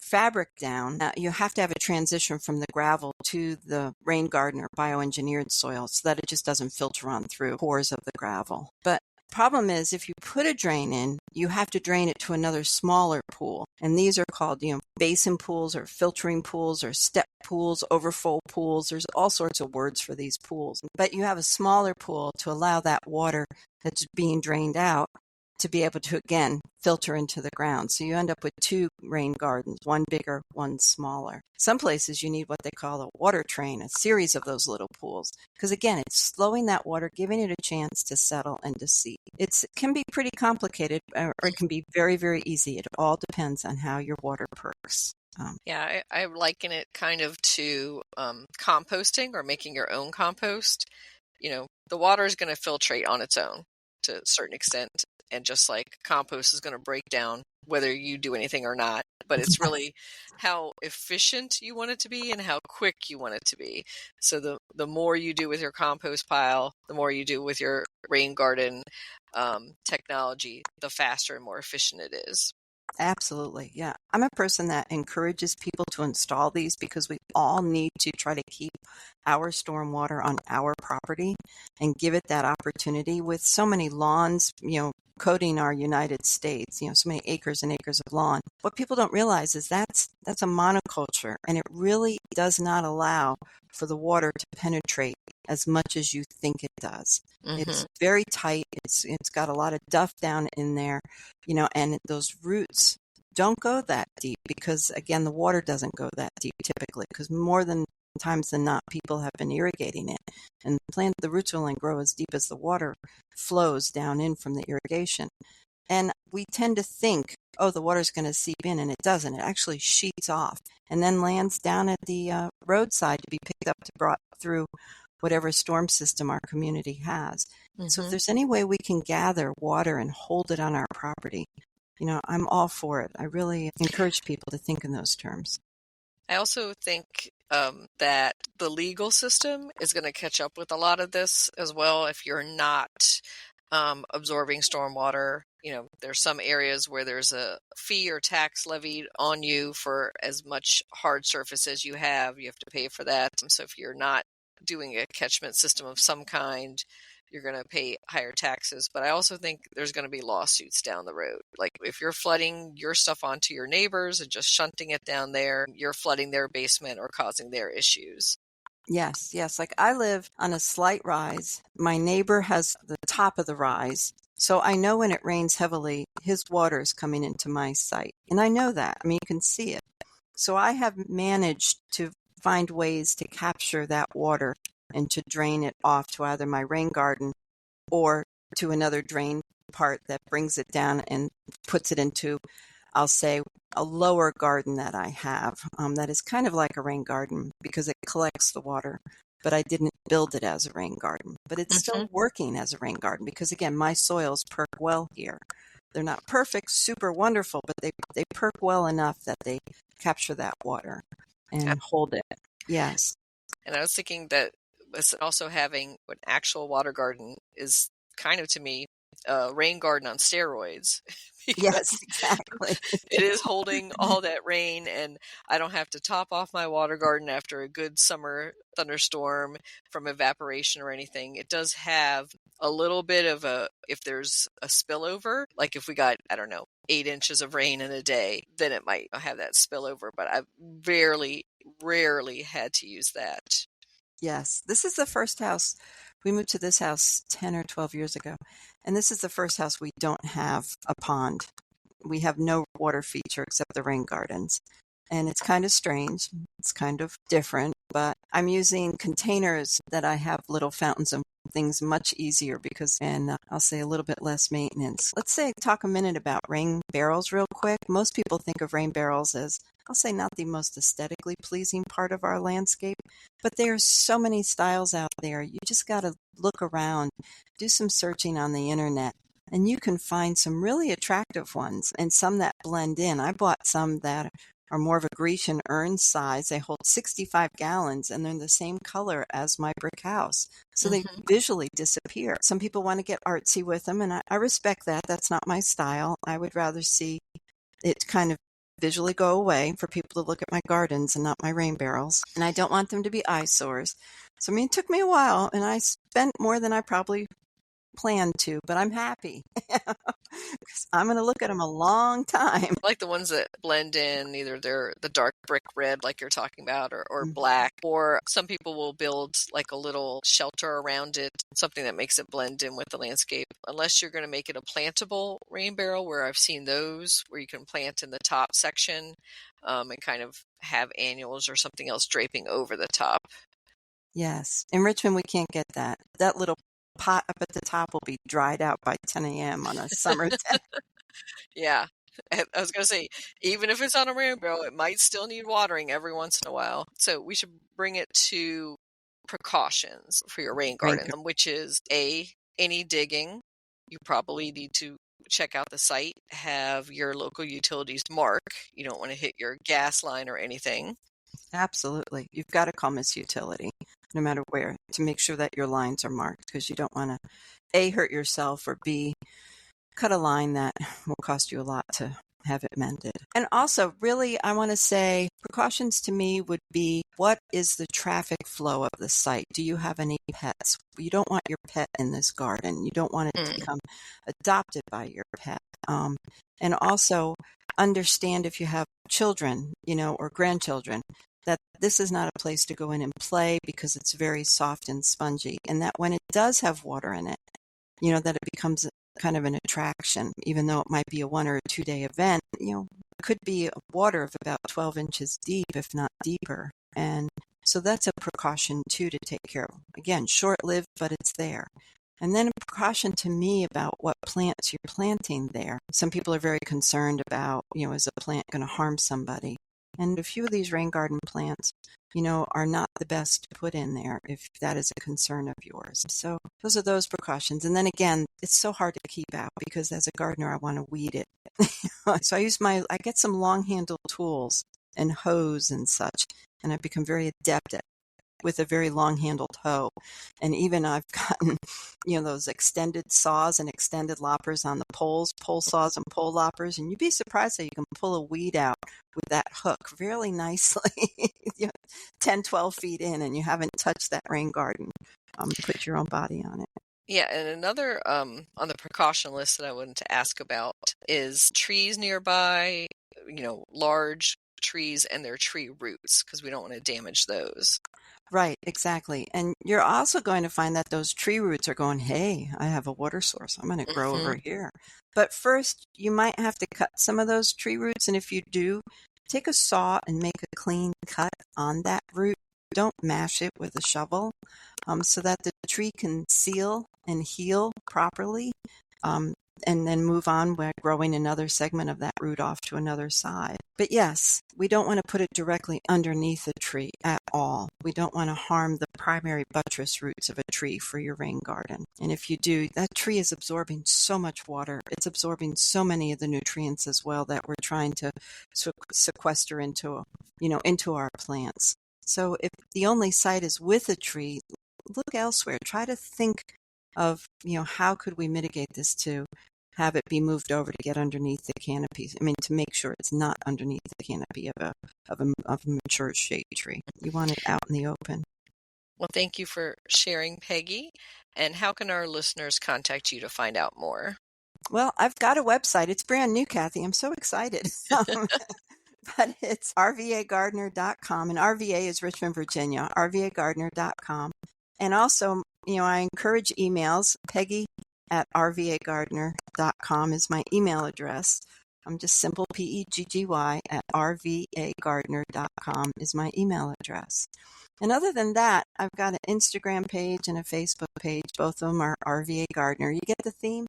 fabric down, you have to have a transition from the gravel to the rain garden or bioengineered soil so that it just doesn't filter on through pores of the gravel. But problem is, if you put a drain in, you have to drain it to another smaller pool. And these are called, basin pools or filtering pools or step pools, overflow pools. There's all sorts of words for these pools. But you have a smaller pool to allow that water that's being drained out to be able to, again, filter into the ground. So you end up with 2 rain gardens, one bigger, one smaller. Some places you need what they call a water train, a series of those little pools. Because again, it's slowing that water, giving it a chance to settle and to seep. It can be pretty complicated, or it can be very, very easy. It all depends on how your water perks. I liken it kind of to composting or making your own compost. The water is going to filtrate on its own to a certain extent. And just like compost is going to break down whether you do anything or not. But it's really how efficient you want it to be and how quick you want it to be. So the more you do with your compost pile, the more you do with your rain garden technology, the faster and more efficient it is. Absolutely. Yeah. I'm a person that encourages people to install these because we all need to try to keep our stormwater on our property and give it that opportunity with so many lawns, coating our United States, so many acres and acres of lawn. What people don't realize is that's a monoculture, and it really does not allow for the water to penetrate as much as you think it does. Mm-hmm. It's very tight. It's got a lot of duff down in there, and those roots don't go that deep because, again, the water doesn't go that deep typically because more than times than not, people have been irrigating it, and the roots will only grow as deep as the water flows down in from the irrigation. And we tend to think, oh, the water's going to seep in, and it doesn't. It actually sheets off and then lands down at the roadside to be picked up brought through whatever storm system our community has. Mm-hmm. So if there's any way we can gather water and hold it on our property, I'm all for it. I really encourage people to think in those terms. I also think that the legal system is going to catch up with a lot of this as well. If you're not absorbing stormwater, there's some areas where there's a fee or tax levied on you for as much hard surface as you have to pay for that. So if you're not doing a catchment system of some kind, you're going to pay higher taxes. But I also think there's going to be lawsuits down the road. Like if you're flooding your stuff onto your neighbors and just shunting it down there, you're flooding their basement or causing their issues. Yes. Like I live on a slight rise. My neighbor has the top of the rise. So I know when it rains heavily, his water is coming into my site. And I know that. I mean, you can see it. So I have managed to find ways to capture that water and to drain it off to either my rain garden or to another drain part that brings it down and puts it into, I'll say, a lower garden that I have that is kind of like a rain garden because it collects the water, but I didn't build it as a rain garden. But it's still working as a rain garden because, again, my soils perk well here. They're not perfect, super wonderful, but they perk well enough that they capture that water and hold it. Yes. And I was thinking that also having an actual water garden is kind of, to me, a rain garden on steroids. Yes, exactly. It is holding all that rain, and I don't have to top off my water garden after a good summer thunderstorm from evaporation or anything. It does have a little bit of if there's a spillover, like if we got, 8 inches of rain in a day, then it might have that spillover, but I've rarely had to use that. Yes, this is the first house. We moved to this house 10 or 12 years ago, and this is the first house we don't have a pond. We have no water feature except the rain gardens. and it's kind of strange. It's kind of different, but I'm using containers that I have little fountains and things much easier and I'll say a little bit less maintenance. Let's talk a minute about rain barrels real quick. Most people think of rain barrels as, I'll say, not the most aesthetically pleasing part of our landscape, but there are so many styles out there. You just got to look around, do some searching on the internet, and you can find some really attractive ones and some that blend in. I bought some that are more of a Grecian urn size. They hold 65 gallons and they're the same color as my brick house. So they visually disappear. Some people want to get artsy with them, and I respect that. That's not my style. I would rather see it kind of visually go away for people to look at my gardens and not my rain barrels. And I don't want them to be eyesores. So, it took me a while, and I spent more than I probably planned to, but I'm happy. I'm going to look at them a long time. I like the ones that blend in, either they're the dark brick red like you're talking about, or black, or some people will build like a little shelter around it, something that makes it blend in with the landscape. Unless you're going to make it a plantable rain barrel, where I've seen those where you can plant in the top section and kind of have annuals or something else draping over the top. Yes. In Richmond, we can't get that. That little pot up at the top will be dried out by 10 a.m. on a summer day. Yeah. I was going to say, even if it's on a rain barrel, it might still need watering every once in a while. So we should bring it to precautions for your rain garden, which is any digging. You probably need to check out the site, have your local utilities mark. You don't want to hit your gas line or anything. Absolutely. You've got to call Miss Utility, no matter where, to make sure that your lines are marked, because you don't want to A, hurt yourself, or B, cut a line that will cost you a lot to have it mended. And also, really, I want to say precautions to me would be, what is the traffic flow of the site? Do you have any pets? You don't want your pet in this garden. You don't want it to become adopted by your pet. And also understand, if you have children, or grandchildren, that this is not a place to go in and play, because it's very soft and spongy, and that when it does have water in it, that it becomes kind of an attraction, even though it might be a 1 or 2 day event. It could be water of about 12 inches deep, if not deeper. And so that's a precaution too to take care of. Again, short-lived, but it's there. And then a precaution to me about what plants you're planting there. Some people are very concerned about, is a plant going to harm somebody? And a few of these rain garden plants, are not the best to put in there if that is a concern of yours. So those are those precautions. And then again, it's so hard to keep out, because as a gardener, I want to weed it. So I get some long-handled tools and hose and such, and I've become very adept with a very long-handled hoe. And even I've gotten, those extended saws and extended loppers on the poles, pole saws and pole loppers, and you'd be surprised how you can pull a weed out with that hook really nicely, 10, 12 feet in, and you haven't touched that rain garden. Put your own body on it. Yeah, and another on the precaution list that I wanted to ask about is trees nearby, large trees and their tree roots, because we don't want to damage those. Right, exactly. And you're also going to find that those tree roots are going, hey, I have a water source. I'm going to grow over here. But first, you might have to cut some of those tree roots. And if you do, take a saw and make a clean cut on that root. Don't mash it with a shovel, so that the tree can seal and heal properly. And then move on by growing another segment of that root off to another side. But yes, we don't want to put it directly underneath the tree at all. We don't want to harm the primary buttress roots of a tree for your rain garden. And if you do, that tree is absorbing so much water. It's absorbing so many of the nutrients as well that we're trying to sequester into our plants. So if the only site is with a tree, look elsewhere. Try to think of, how could we mitigate this to have it be moved over to get underneath the canopy. To make sure it's not underneath the canopy of a mature shade tree. You want it out in the open. Well, thank you for sharing, Peggy. And how can our listeners contact you to find out more? Well, I've got a website. It's brand new, Kathy. I'm so excited. But it's rvagardener.com, and RVA is Richmond, Virginia, rvagardener.com. And also, I encourage emails. Peggy at rvagardener.com is my email address. I'm just simple Peggy at rvagardener.com is my email address. And other than that, I've got an Instagram page and a Facebook page. Both of them are RVA Gardener. You get the theme?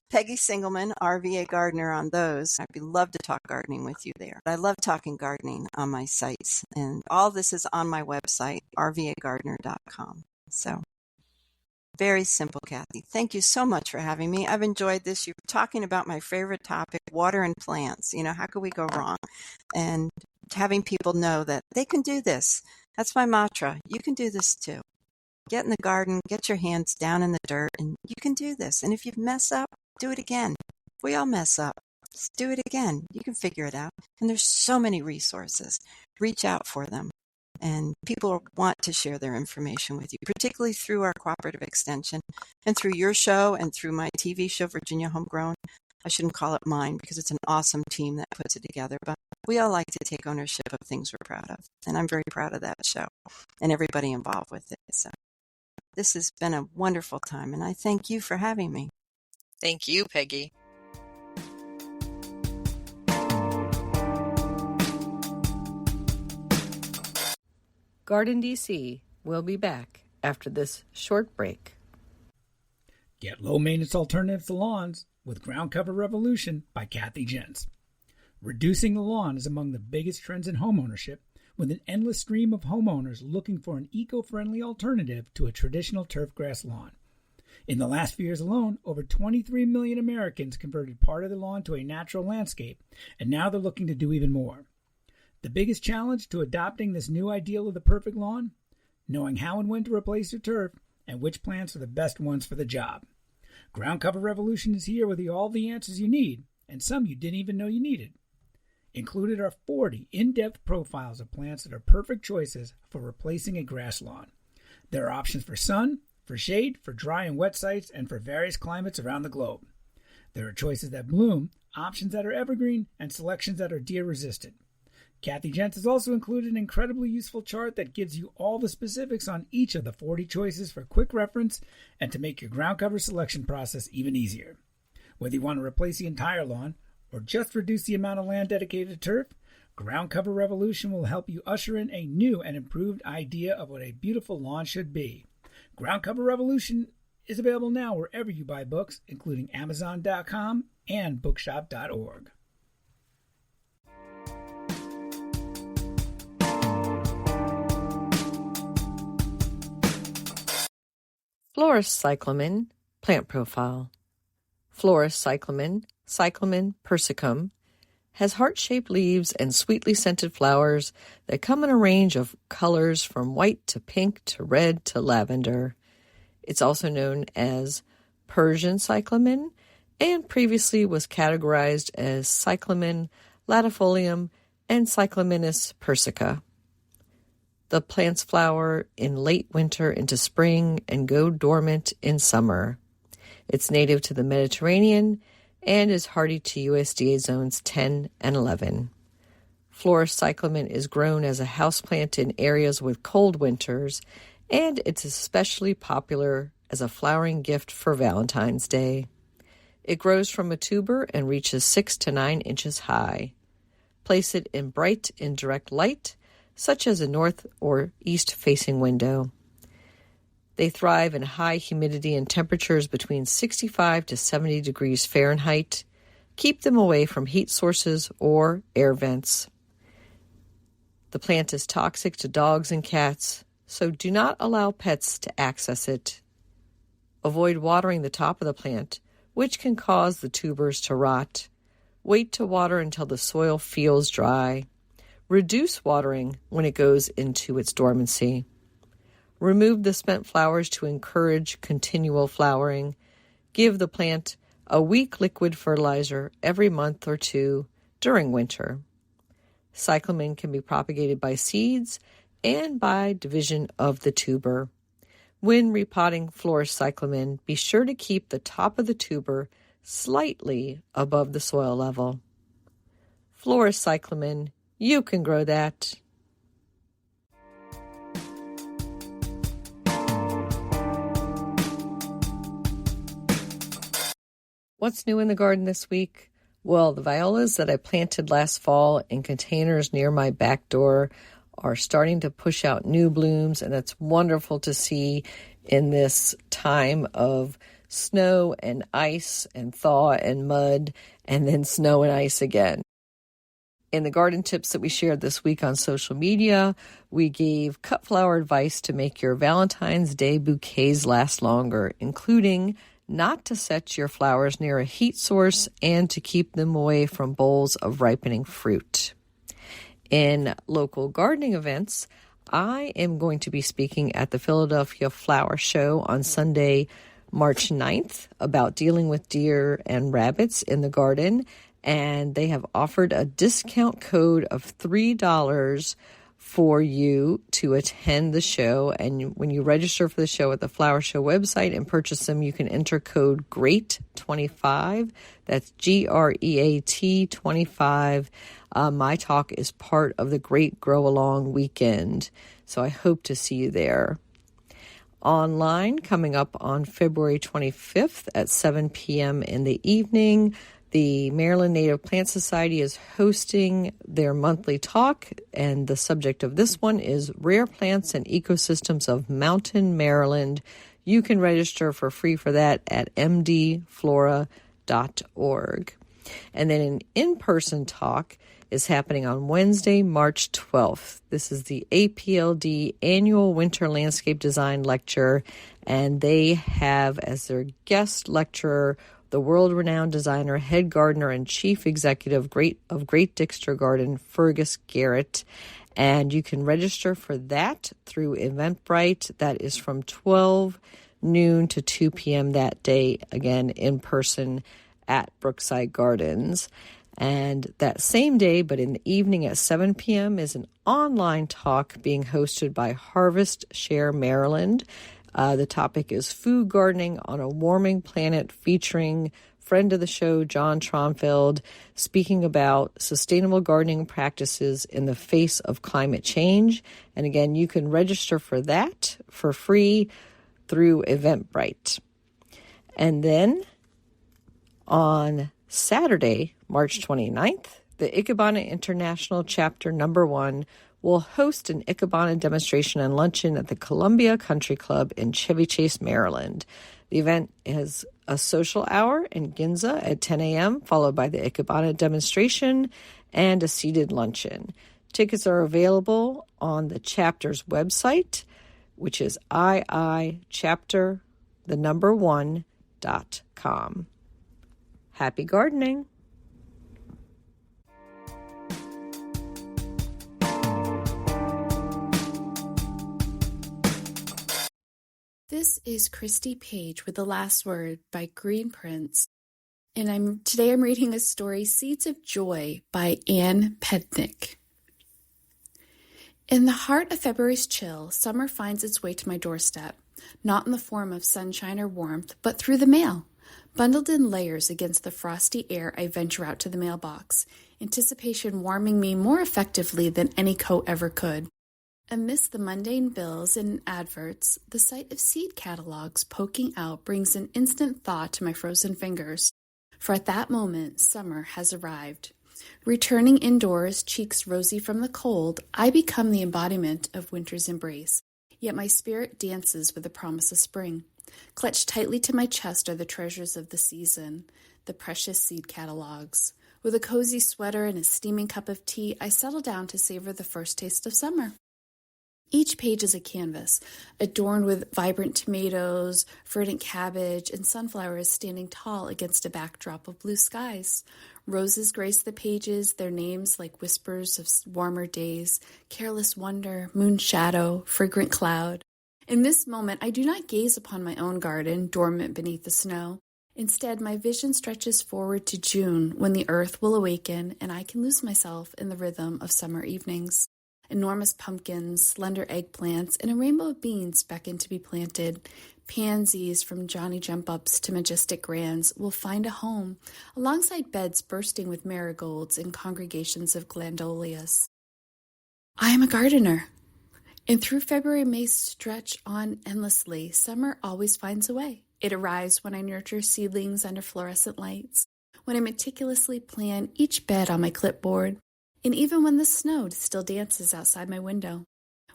Peggy Singlemann, RVA Gardener on those. I'd love to talk gardening with you there. I love talking gardening on my sites. And all this is on my website, rvagardener.com. So very simple, Kathy. Thank you so much for having me. I've enjoyed this. You're talking about my favorite topic, water and plants. How could we go wrong? And having people know that they can do this. That's my mantra. You can do this too. Get in the garden, get your hands down in the dirt, and you can do this. And if you mess up, do it again. We all mess up. Just do it again. You can figure it out. And there's so many resources. Reach out for them. And people want to share their information with you, particularly through our cooperative extension and through your show and through my TV show, Virginia Homegrown. I shouldn't call it mine because it's an awesome team that puts it together, but we all like to take ownership of things we're proud of. And I'm very proud of that show and everybody involved with it. So this has been a wonderful time, and I thank you for having me. Thank you, Peggy. GardenDC will be back after this short break. Get low-maintenance alternatives to lawns with Grouncover Revolution by Kathy Jentz. Reducing the lawn is among the biggest trends in homeownership, with an endless stream of homeowners looking for an eco-friendly alternative to a traditional turfgrass lawn. In the last few years alone, over 23 million Americans converted part of their lawn to a natural landscape, and now they're looking to do even more. The biggest challenge to adopting this new ideal of the perfect lawn? Knowing how and when to replace your turf and which plants are the best ones for the job. Groundcover Revolution is here with all the answers you need, and some you didn't even know you needed. Included are 40 in-depth profiles of plants that are perfect choices for replacing a grass lawn. There are options for sun, for shade, for dry and wet sites, and for various climates around the globe. There are choices that bloom, options that are evergreen, and selections that are deer-resistant. Kathy Jentz has also included an incredibly useful chart that gives you all the specifics on each of the 40 choices for quick reference and to make your ground cover selection process even easier. Whether you want to replace the entire lawn or just reduce the amount of land dedicated to turf, Ground Cover Revolution will help you usher in a new and improved idea of what a beautiful lawn should be. Ground Cover Revolution is available now wherever you buy books, including Amazon.com and Bookshop.org. Florist Cyclamen Plant Profile. Florist Cyclamen, Cyclamen persicum, has heart-shaped leaves and sweetly scented flowers that come in a range of colors from white to pink to red to lavender. It's also known as Persian cyclamen and previously was categorized as Cyclamen latifolium and Cyclamenis persica. The plants flower in late winter into spring and go dormant in summer. It's native to the Mediterranean and is hardy to USDA zones 10 and 11. Florist cyclamen is grown as a houseplant in areas with cold winters, and it's especially popular as a flowering gift for Valentine's Day. It grows from a tuber and reaches 6 to 9 inches high. Place it in bright, indirect light, such as a north or east-facing window. They thrive in high humidity and temperatures between 65 to 70 degrees Fahrenheit. Keep them away from heat sources or air vents. The plant is toxic to dogs and cats, so do not allow pets to access it. Avoid watering the top of the plant, which can cause the tubers to rot. Wait to water until the soil feels dry. Reduce watering when it goes into its dormancy. Remove the spent flowers to encourage continual flowering. Give the plant a weak liquid fertilizer every month or two during winter. Cyclamen can be propagated by seeds and by division of the tuber. When repotting florist cyclamen, be sure to keep the top of the tuber slightly above the soil level. Florist cyclamen, you can grow that. What's new in the garden this week? Well, the violas that I planted last fall in containers near my back door are starting to push out new blooms, and it's wonderful to see in this time of snow and ice and thaw and mud and then snow and ice again. In the garden tips that we shared this week on social media, we gave cut flower advice to make your Valentine's Day bouquets last longer, including not to set your flowers near a heat source and to keep them away from bowls of ripening fruit. In local gardening events, I am going to be speaking at the Philadelphia Flower Show on Sunday, March 9th, about dealing with deer and rabbits in the garden, and they have offered a discount code of $3 for you to attend the show. And when you register for the show at the Flower Show website and purchase them, you can enter code GREAT25. That's GREAT 25. My talk is part of the Great Grow Along weekend, so I hope to see you there. Online, coming up on February 25th at 7 p.m. in the evening, the Maryland Native Plant Society is hosting their monthly talk, and the subject of this one is Rare Plants and Ecosystems of Mountain Maryland. You can register for free for that at mdflora.org. And then an in-person talk is happening on Wednesday, March 12th. This is the APLD Annual Winter Landscape Design Lecture, and they have as their guest lecturer the world-renowned designer, head gardener, and chief executive of Great Dixter Garden, Fergus Garrett. And you can register for that through Eventbrite. That is from 12 noon to 2 p.m. that day, again, in person at Brookside Gardens. And that same day, but in the evening at 7 p.m., is an online talk being hosted by Harvest Share Maryland. The topic is food gardening on a warming planet, featuring friend of the show, John Tronfeld, speaking about sustainable gardening practices in the face of climate change. And again, you can register for that for free through Eventbrite. And then on Saturday, March 29th, the Ikebana International Chapter Number 1 will host an Ikebana demonstration and luncheon at the Columbia Country Club in Chevy Chase, Maryland. The event is a social hour in Ginza at 10 a.m., followed by the Ikebana demonstration and a seated luncheon. Tickets are available on the chapter's website, which is iichapter1.com. Happy gardening! This is Christy Page with The Last Word by Green Prince, and today I'm reading a story, Seeds of Joy by Anne Pednick. In the heart of February's chill, summer finds its way to my doorstep, not in the form of sunshine or warmth, but through the mail. Bundled in layers against the frosty air, I venture out to the mailbox, anticipation warming me more effectively than any coat ever could. Amidst the mundane bills and adverts, the sight of seed catalogs poking out brings an instant thaw to my frozen fingers, for at that moment summer has arrived. Returning indoors, cheeks rosy from the cold, I become the embodiment of winter's embrace, yet my spirit dances with the promise of spring. Clutched tightly to my chest are the treasures of the season, the precious seed catalogs. With a cozy sweater and a steaming cup of tea, I settle down to savor the first taste of summer. Each page is a canvas, adorned with vibrant tomatoes, verdant cabbage, and sunflowers standing tall against a backdrop of blue skies. Roses grace the pages, their names like whispers of warmer days, careless wonder, moon shadow, fragrant cloud. In this moment, I do not gaze upon my own garden, dormant beneath the snow. Instead, my vision stretches forward to June, when the earth will awaken and I can lose myself in the rhythm of summer evenings. Enormous pumpkins, slender eggplants, and a rainbow of beans beckon to be planted. Pansies, from Johnny Jump-Ups to majestic grands, will find a home, alongside beds bursting with marigolds and congregations of glandolias. I am a gardener, and through February may stretch on endlessly, summer always finds a way. It arrives when I nurture seedlings under fluorescent lights, when I meticulously plan each bed on my clipboard, and even when the snow still dances outside my window.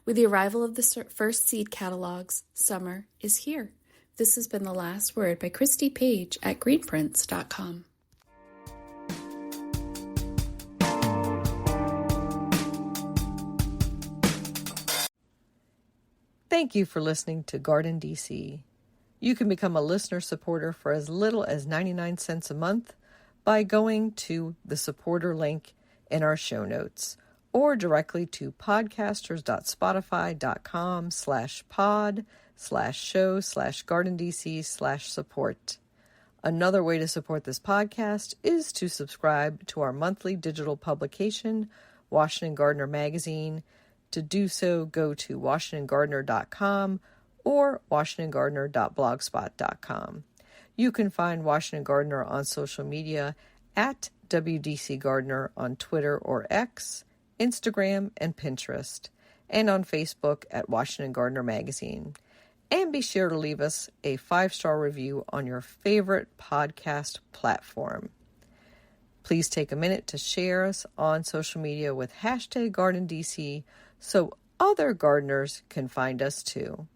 With the arrival of the first seed catalogs, summer is here. This has been The Last Word by Christy Page at greenprints.com. Thank you for listening to GardenDC. You can become a listener supporter for as little as 99 cents a month by going to the supporter link in our show notes or directly to podcasters.spotify.com/pod/show/GardenDC/support. Another way to support this podcast is to subscribe to our monthly digital publication, Washington Gardener Magazine. To do so, go to WashingtonGardener.com or WashingtonGardener.blogspot.com. You can find Washington Gardener on social media at WDC Gardener on Twitter or X, Instagram, and Pinterest, and on Facebook at Washington Gardener Magazine. And be sure to leave us a 5-star review on your favorite podcast platform. Please take a minute to share us on social media with #GardenDC so other gardeners can find us too.